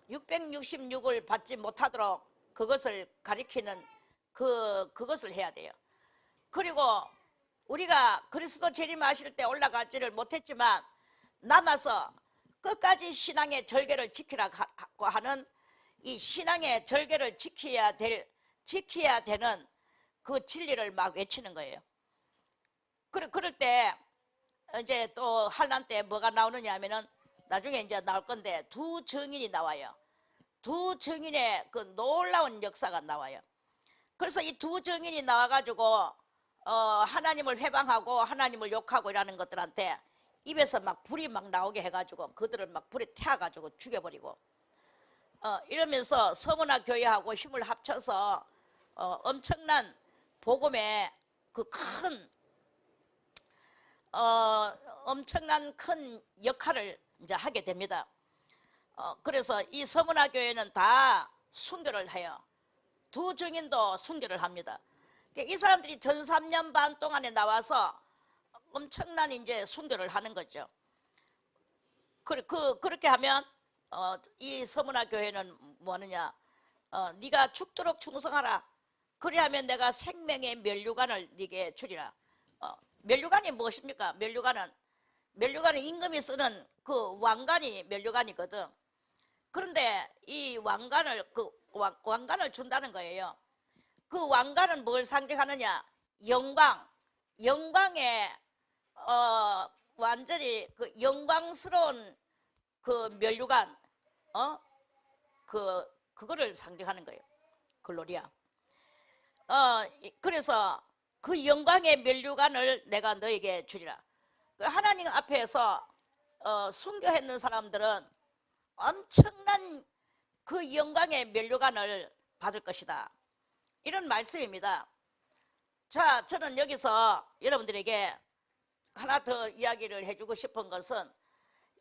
S1: 666을 받지 못하도록 그것을 가리키는 그것을 해야 돼요. 그리고 우리가 그리스도 재림하실 때 올라가지를 못했지만 남아서 끝까지 신앙의 절개를 지키라고 하는 이 신앙의 절개를 지켜야 되는 그 진리를 막 외치는 거예요. 그럴 때 이제 또 환난 때 뭐가 나오느냐 하면은 나중에 이제 나올 건데 두 증인이 나와요. 두 증인의 그 놀라운 역사가 나와요. 그래서 이 두 증인이 나와가지고 하나님을 회방하고 하나님을 욕하고 이러는 것들한테 입에서 막 불이 막 나오게 해가지고 그들을 막 불에 태워가지고 죽여버리고 이러면서 서문화 교회하고 힘을 합쳐서 엄청난 복음의 그 엄청난 큰 역할을 이제 하게 됩니다. 그래서 이 서문화 교회는 다 순교를 해요. 두 증인도 순교를 합니다. 이 사람들이 전 3년 반 동안에 나와서 엄청난 이제 순교를 하는 거죠. 그렇게 하면 이 서문화 교회는 뭐하느냐? 네가 죽도록 충성하라. 그리하면 내가 생명의 면류관을 네게 주리라. 면류관이 무엇입니까? 면류관은 임금이 쓰는 그 왕관이 면류관이거든. 그런데 이 왕관을 왕관을 준다는 거예요. 그 왕관은 뭘 상징하느냐? 영광의 완전히 그 영광스러운 그 면류관, 그거를 상징하는 거예요. 글로리아. 그래서 그 영광의 면류관을 내가 너에게 주리라. 하나님 앞에서 순교했는 사람들은 엄청난 그 영광의 면류관을 받을 것이다. 이런 말씀입니다. 자, 저는 여기서 여러분들에게 하나 더 이야기를 해주고 싶은 것은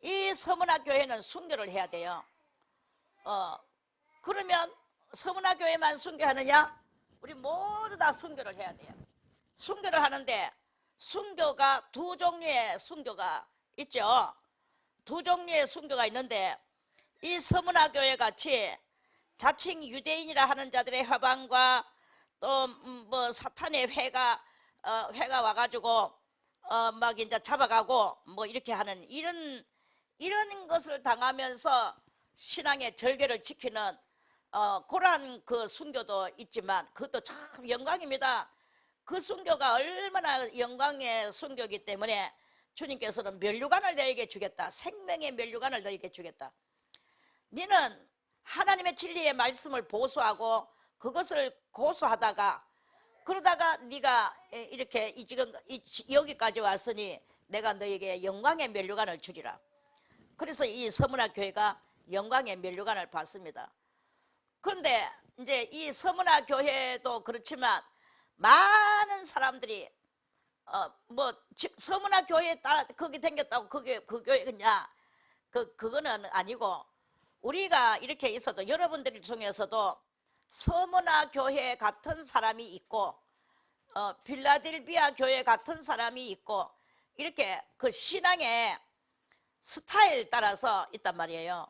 S1: 이 서문화 교회는 순교를 해야 돼요. 그러면 서문화 교회만 순교하느냐? 우리 모두 다 순교를 해야 돼요. 순교를 하는데 순교가 두 종류의 순교가 있죠. 두 종류의 순교가 있는데 이 서문화 교회 같이 자칭 유대인이라 하는 자들의 회방과 또 뭐 사탄의 회가 와가지고 막 이제 잡아가고 뭐 이렇게 하는 이런 것을 당하면서 신앙의 절개를 지키는 그러한 그 순교도 있지만 그것도 참 영광입니다. 그 순교가 얼마나 영광의 순교이기 때문에 주님께서는 면류관을 너에게 주겠다. 생명의 면류관을 너에게 주겠다. 너는 하나님의 진리의 말씀을 보수하고 그것을 고수하다가 그러다가 네가 이렇게 지금 여기까지 왔으니 내가 너에게 영광의 면류관을 주리라. 그래서 이 서문화 교회가 영광의 면류관을 받습니다. 그런데 이제 이 서문화 교회도 그렇지만 많은 사람들이 뭐 서문화 교회에 따라 거기 댕겼다고 그게 그 교회냐? 그거는 아니고 우리가 이렇게 있어도 여러분들 중에서도 서문화 교회 같은 사람이 있고 빌라델비아 교회 같은 사람이 있고 이렇게 그 신앙의 스타일 따라서 있단 말이에요.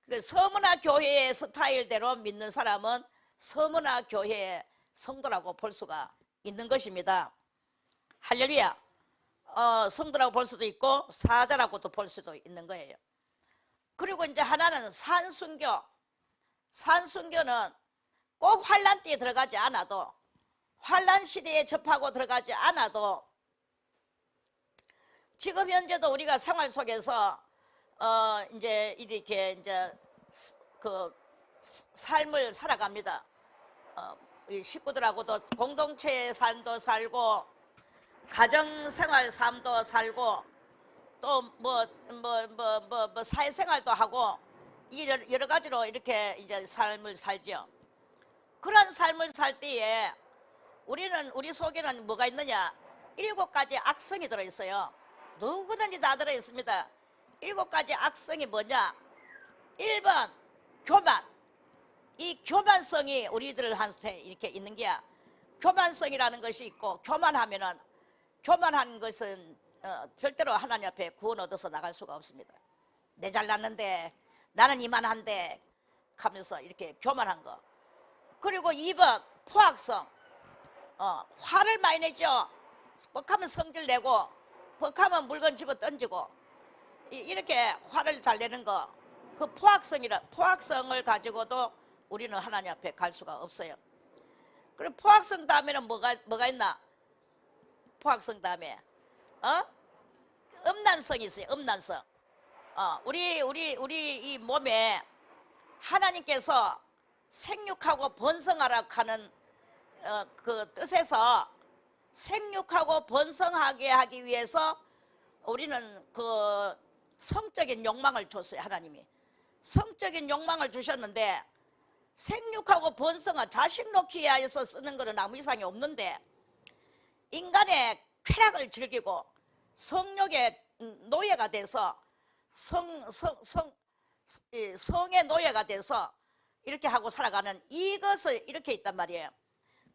S1: 그 서문화 교회의 스타일대로 믿는 사람은 서문화 교회의 성도라고 볼 수가 있는 것입니다. 할렐루야. 성도라고 볼 수도 있고 사자라고도 볼 수도 있는 거예요. 그리고 이제 하나는 산순교. 산순교는 꼭 환란 때에 들어가지 않아도 환란 시대에 접하고 들어가지 않아도 지금 현재도 우리가 생활 속에서 이제 이렇게 이제 그 삶을 살아갑니다. 이 식구들하고도 공동체의 삶도 살고 가정생활 삶도 살고 또 뭐 사회생활도 하고 여러 가지로 이렇게 이제 삶을 살죠. 그런 삶을 살 때에 우리 속에는 뭐가 있느냐? 7가지 악성이 들어있어요. 누구든지 다 들어있습니다. 7가지 악성이 뭐냐? 1번 교만. 이 교만성이 우리들한테 이렇게 있는 게야. 교만성이라는 것이 있고, 교만한 것은 절대로 하나님 앞에 구원 얻어서 나갈 수가 없습니다. 내 잘났는데, 나는 이만한데 하면서 이렇게 교만한 거. 그리고 2번 포악성. 화를 많이 내죠. 뻑하면 성질 내고, 뻑하면 물건 집어 던지고, 이렇게 화를 잘 내는 거. 그 포악성을 가지고도 우리는 하나님 앞에 갈 수가 없어요. 그리고 포악성 다음에는 뭐가 있나? 포악성 다음에 음란성이 있어요. 음란성. 우리 이 몸에 하나님께서 생육하고 번성하라 하는 그 뜻에서 생육하고 번성하게 하기 위해서 우리는 그 성적인 욕망을 줬어요. 하나님이 성적인 욕망을 주셨는데, 생육하고 번성은 자식 놓기 위해서 쓰는 것은 아무 이상이 없는데, 인간의 쾌락을 즐기고 성욕의 노예가 돼서 성의 노예가 돼서 이렇게 하고 살아가는 이것을 이렇게 있단 말이에요.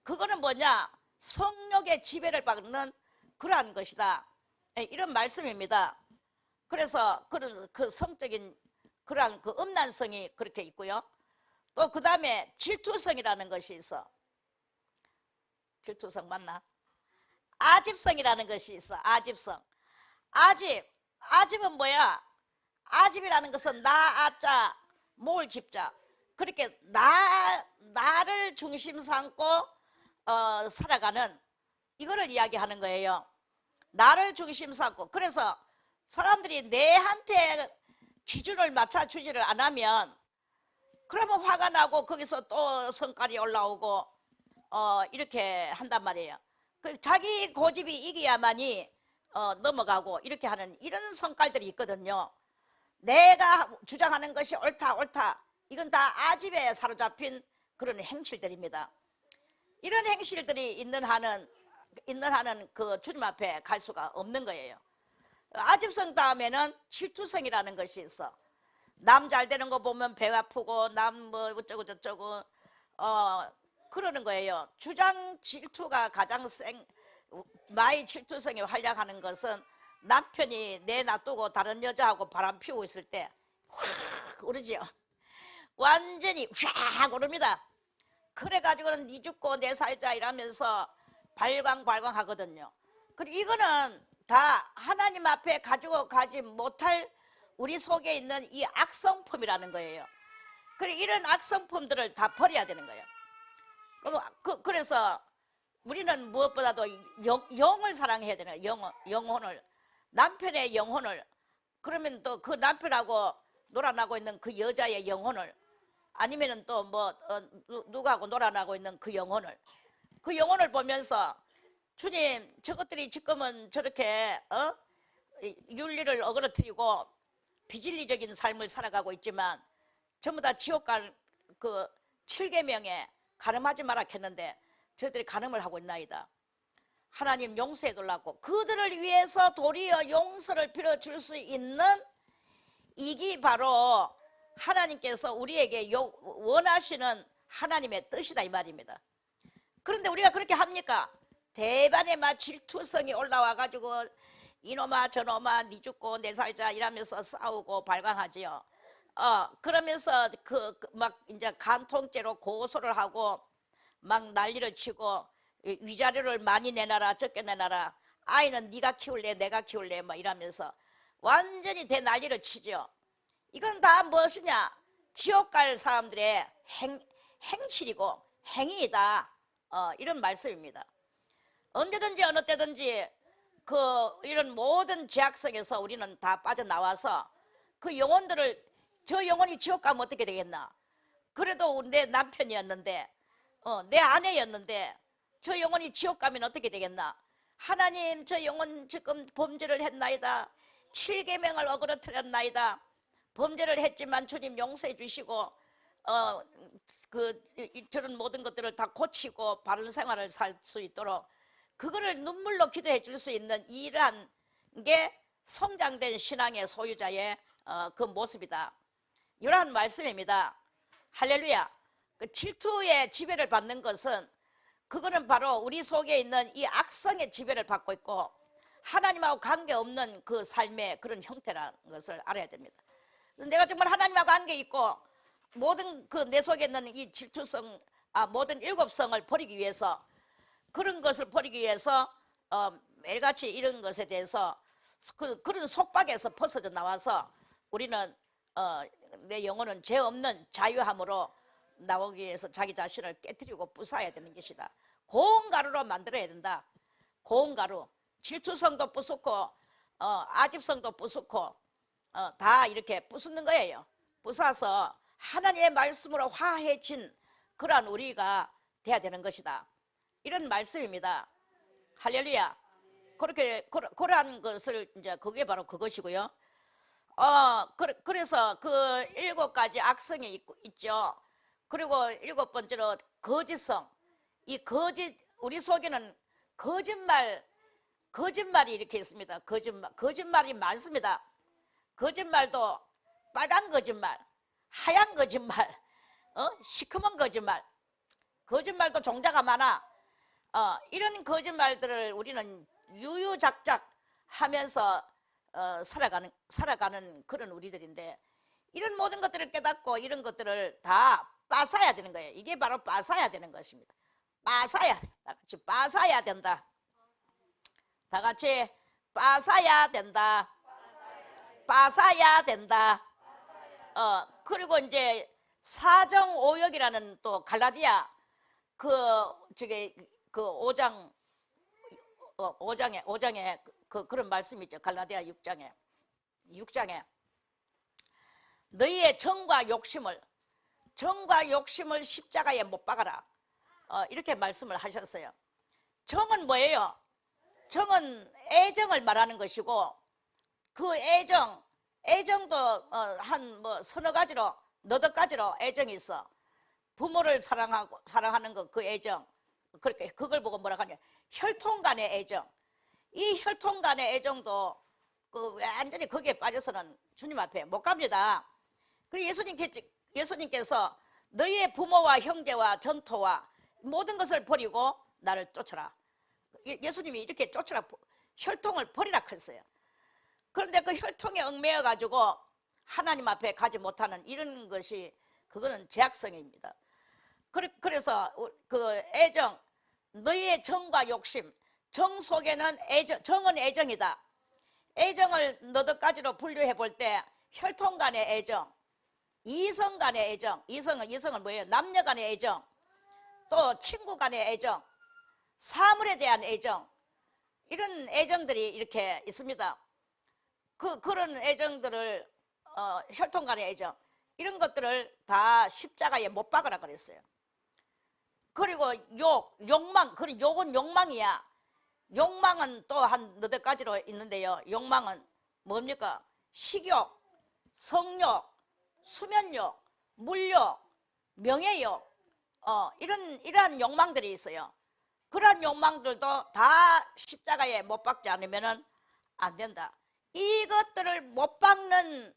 S1: 그거는 뭐냐? 성욕의 지배를 받는 그러한 것이다. 이런 말씀입니다. 그래서 그런 그 성적인 그러한 그 음란성이 그렇게 있고요. 또 그 다음에 질투성이라는 것이 있어. 질투성 맞나? 아집성이라는 것이 있어. 아집성. 아집은 뭐야? 아집이라는 것은 나 아자 모을 집자. 그렇게 나를 중심 삼고 살아가는 이거를 이야기하는 거예요. 나를 중심 삼고. 그래서 사람들이 내한테 기준을 맞춰주지를 않으면, 그러면 화가 나고 거기서 또 성깔이 올라오고 이렇게 한단 말이에요. 자기 고집이 이겨야만이 넘어가고 이렇게 하는 이런 성깔들이 있거든요. 내가 주장하는 것이 옳다 이건 다 아집에 사로잡힌 그런 행실들입니다. 이런 행실들이 있는 한은 그 주님 앞에 갈 수가 없는 거예요. 아집성 다음에는 질투성이라는 것이 있어. 남 잘 되는 거 보면 배 아프고 남 뭐 어쩌고 저쩌고 그러는 거예요. 주장 질투가 가장 나의 질투성이 활약하는 것은 남편이 내 놔두고 다른 여자하고 바람 피우고 있을 때 확 오르지요. 완전히 확 오릅니다. 그래가지고는 니 죽고 내 살자 이러면서 발광 하거든요. 그리고 이거는 다 하나님 앞에 가지고 가지 못할 우리 속에 있는 이 악성품이라는 거예요. 그리고 이런 악성품들을 다 버려야 되는 거예요. 그래서 우리는 무엇보다도 영을 사랑해야 되는 거예요. 영혼을, 남편의 영혼을. 그러면 또 그 남편하고 놀아나고 있는 그 여자의 영혼을, 아니면은 또 누구하고 놀아나고 있는 그 영혼을 보면서, 주님, 저것들이 지금은 저렇게 윤리를 어그러뜨리고 비진리적인 삶을 살아가고 있지만 전부 다 지옥 갈 그 7계명에 가늠하지 마라 했는데 저들이 가늠을 하고 있나이다. 하나님 용서해 달라고, 그들을 위해서 도리어 용서를 빌어줄 수 있는 이게 바로 하나님께서 우리에게 원하시는 하나님의 뜻이다 이 말입니다. 그런데 우리가 그렇게 합니까? 대반에 막 질투성이 올라와 가지고 이놈아 저놈아 니 죽고 내 살자 이러면서 싸우고 발광하지요. 그러면서 막 이제 간통죄로 고소를 하고 막 난리를 치고 위자료를 많이 내놔라 적게 내놔라, 아이는 네가 키울래 내가 키울래 막 이러면서 완전히 대난리를 치죠. 이건 다 무엇이냐? 지옥 갈 사람들의 행실이고 행위이다. 이런 말씀입니다. 언제든지 어느 때든지 이런 모든 죄악성에서 우리는 다 빠져나와서 그 영혼들을, 저 영혼이 지옥 가면 어떻게 되겠나? 그래도 내 남편이었는데 내 아내였는데 저 영혼이 지옥 가면 어떻게 되겠나? 하나님, 저 영혼 지금 범죄를 했나이다. 7계명을 어그러뜨렸나이다. 범죄를 했지만 주님 용서해 주시고 저런 모든 것들을 다 고치고 바른 생활을 살 수 있도록 그거를 눈물로 기도해 줄 수 있는 이러한 게 성장된 신앙의 소유자의 그 모습이다. 이러한 말씀입니다. 할렐루야. 그 질투의 지배를 받는 것은 그거는 바로 우리 속에 있는 이 악성의 지배를 받고 있고 하나님하고 관계없는 그 삶의 그런 형태라는 것을 알아야 됩니다. 내가 정말 하나님하고 관계 있고 모든 그 내 속에 있는 이 질투성, 모든 일곱성을 버리기 위해서 그런 것을 버리기 위해서 매일같이 이런 것에 대해서 그런 속박에서 벗어져 나와서 우리는 내 영혼은 죄 없는 자유함으로 나오기 위해서 자기 자신을 깨뜨리고 부숴야 되는 것이다. 고운 가루로 만들어야 된다. 고운 가루. 질투성도 부수고 아집성도 부수고 다 이렇게 부수는 거예요. 부숴서 하나님의 말씀으로 화해진 그러한 우리가 돼야 되는 것이다. 이런 말씀입니다. 할렐루야. 그러한 것을 이제 그게 바로 그것이고요. 그래서 그 7가지 악성이 있죠. 그리고 7번째로 거짓성. 이 우리 속에는 거짓말이 이렇게 있습니다. 거짓말이 많습니다. 거짓말도 빨간 거짓말, 하얀 거짓말, 시커먼 거짓말도 종자가 많아. 이런 거짓말들을 우리는 유유작작 하면서 살아가는 그런 우리들인데 이런 모든 것들을 깨닫고 이런 것들을 다 빠사야 되는 거예요. 이게 바로 빠사야 되는 것입니다. 빠사야, 다 같이 빠사야 된다. 다 같이 빠사야 된다. 빠사야 된다. 그리고 이제 사정오역이라는 또 갈라디아 그 5장에 그런 말씀이 있죠. 갈라디아 6장에 너희의 정과 욕심을 십자가에 못 박아라. 이렇게 말씀을 하셨어요. 정은 뭐예요? 정은 애정을 말하는 것이고 그 애정도 한 서너 가지로 너댓 가지로 애정이 있어. 부모를 사랑하는 거 그 애정. 그렇게 그걸 보고 뭐라 하냐? 혈통 간의 애정. 이 혈통 간의 애정도 그 완전히 거기에 빠져서는 주님 앞에 못 갑니다. 그리고 예수님께서 너희의 부모와 형제와 전토와 모든 것을 버리고 나를 쫓아라. 예수님이 이렇게 쫓아라, 혈통을 버리라 했어요. 그런데 그 혈통에 얽매여 가지고 하나님 앞에 가지 못하는 이런 것이 그거는 죄악성입니다. 그래서 그 애정, 너희의 정과 욕심, 정 속에는 정은 애정이다. 애정을 너댓 가지로 분류해 볼 때 혈통 간의 애정, 이성 간의 애정, 이성은 뭐예요? 남녀 간의 애정, 또 친구 간의 애정, 사물에 대한 애정, 이런 애정들이 이렇게 있습니다. 그런 애정들을 혈통 간의 애정, 이런 것들을 다 십자가에 못 박으라 그랬어요. 그리고 욕망, 욕은 욕망이야. 욕망은 또 한 너댓 가지로 있는데요. 욕망은 뭡니까? 식욕, 성욕, 수면욕, 물욕, 명예욕, 이러한 욕망들이 있어요. 그러한 욕망들도 다 십자가에 못 박지 않으면 안 된다. 이것들을 못 박는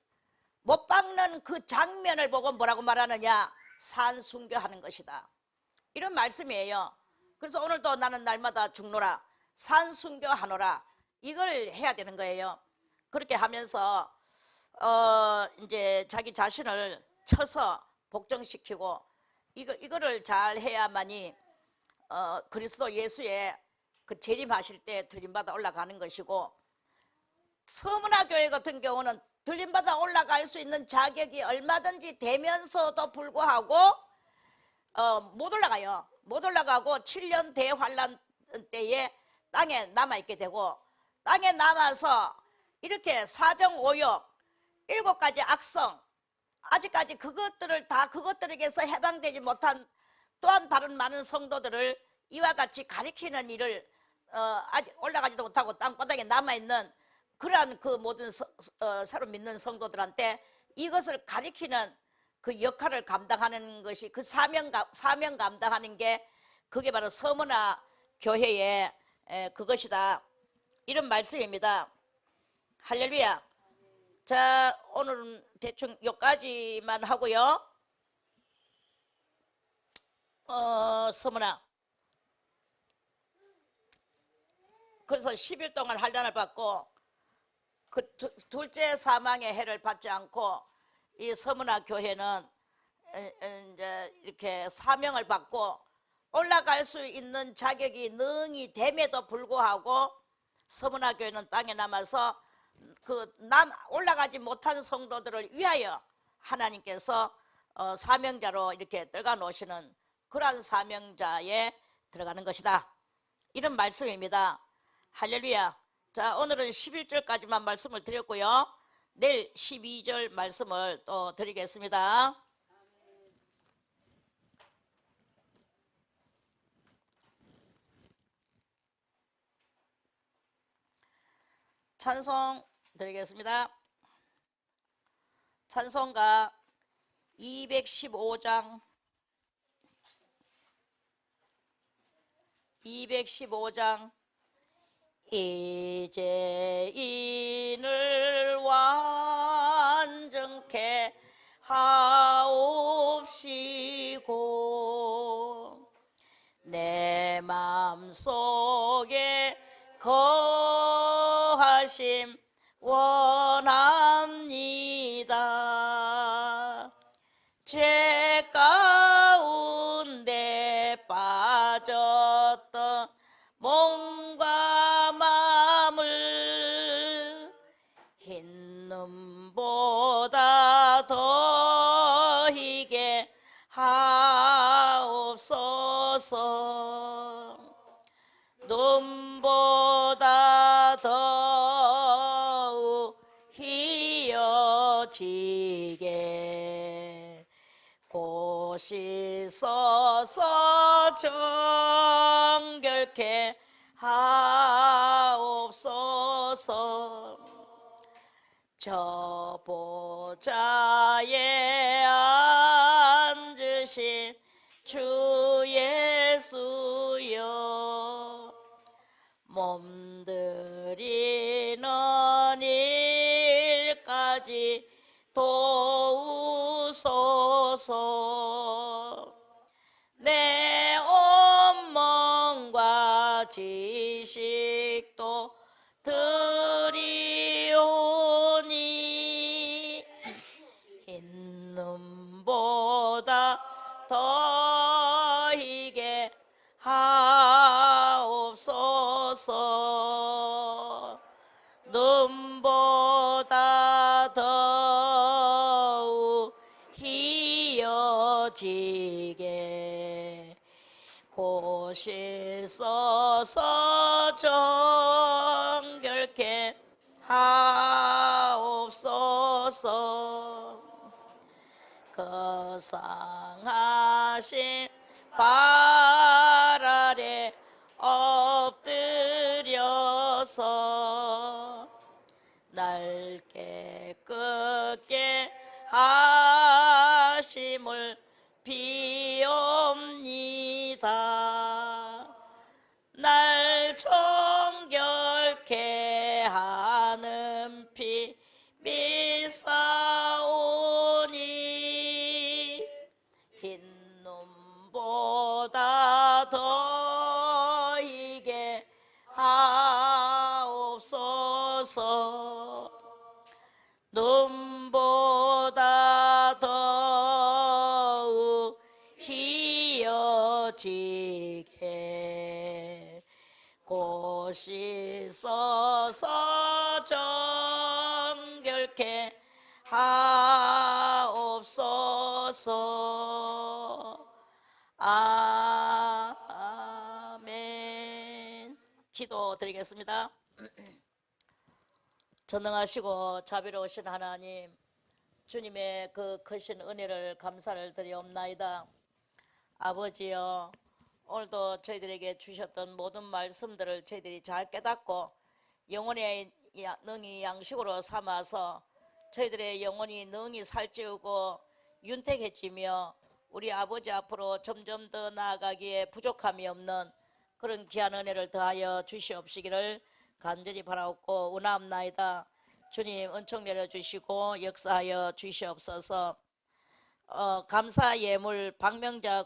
S1: 그 장면을 보고 뭐라고 말하느냐? 산순교하는 것이다. 이런 말씀이에요. 그래서 오늘도 나는 날마다 죽노라, 산순교하노라, 이걸 해야 되는 거예요. 그렇게 하면서 이제 자기 자신을 쳐서 복종시키고 이거를 잘 해야만이 그리스도 예수의 그 재림하실 때 들림받아 올라가는 것이고, 서문화 교회 같은 경우는 들림받아 올라갈 수 있는 자격이 얼마든지 되면서도 불구하고 못 올라가요. 못 올라가고 7년 대환란 때에 땅에 남아있게 되고, 땅에 남아서 이렇게 사정오역 7가지 악성, 아직까지 그것들에게서 해방되지 못한 또한 다른 많은 성도들을 이와 같이 가리키는 일을 아직 올라가지도 못하고 땅바닥에 남아있는 그러한 그 모든 새로 믿는 성도들한테 이것을 가리키는 그 역할을 감당하는 것이 그 사명 감당하는 게 그게 바로 서문화 교회의 그것이다. 이런 말씀입니다. 할렐루야. 자, 오늘은 대충 여기까지만 하고요. 서문화. 그래서 10일 동안 환란을 받고 그 둘째 사망의 해를 받지 않고 이 서문화 교회는 이제 이렇게 사명을 받고 올라갈 수 있는 자격이 능히 됨에도 불구하고 서문화 교회는 땅에 남아서 그 올라가지 못한 성도들을 위하여 하나님께서 사명자로 이렇게 들어가 놓으시는 그러한 사명자에 들어가는 것이다. 이런 말씀입니다. 할렐루야. 자, 오늘은 11절까지만 말씀을 드렸고요. 내일 12절 말씀을 또 드리겠습니다. 찬송 드리겠습니다. 찬송가 215장 215장 이제 인을 완전케 하옵시고 내 맘속에 거하심 원합니다. 죄 가운데 빠졌던 몸과 마음을 흰 눈보다 더 희게 하옵소서. 눈보다 더욱 희어지게 고시서서 정결케 하옵소서. 저 보좌에 앉으신 주 예수여 몸들이는 일까지 도우소서. 내 온몸과 지식도 드리오니 흰 눈보다 더 희게 하옵소서. 눈보다 더욱 희어지게 고시서서 정결케 하옵소서. 거상하신 발 아래 엎드려서 날 깨끗게 하심을 비옵니다. 날 정결케 하는 피 비싸오니 흰 눈보다 더 희게 하옵소서. 눈보다 더욱 희어지게 고시서서 정결케 하옵소서. 아멘. 기도 드리겠습니다. 전능하시고 자비로우신 하나님, 주님의 그 크신 은혜를 감사를 드리옵나이다. 아버지여, 오늘도 저희들에게 주셨던 모든 말씀들을 저희들이 잘 깨닫고 영혼의 능히 양식으로 삼아서 저희들의 영혼이 능히 살찌우고 윤택해지며 우리 아버지 앞으로 점점 더 나아가기에 부족함이 없는 그런 귀한 은혜를 더하여 주시옵시기를 간절히 바라옵고 원하옵나이다. 주님 은총 내려주시고 역사하여 주시옵소서. 감사 예물 박명자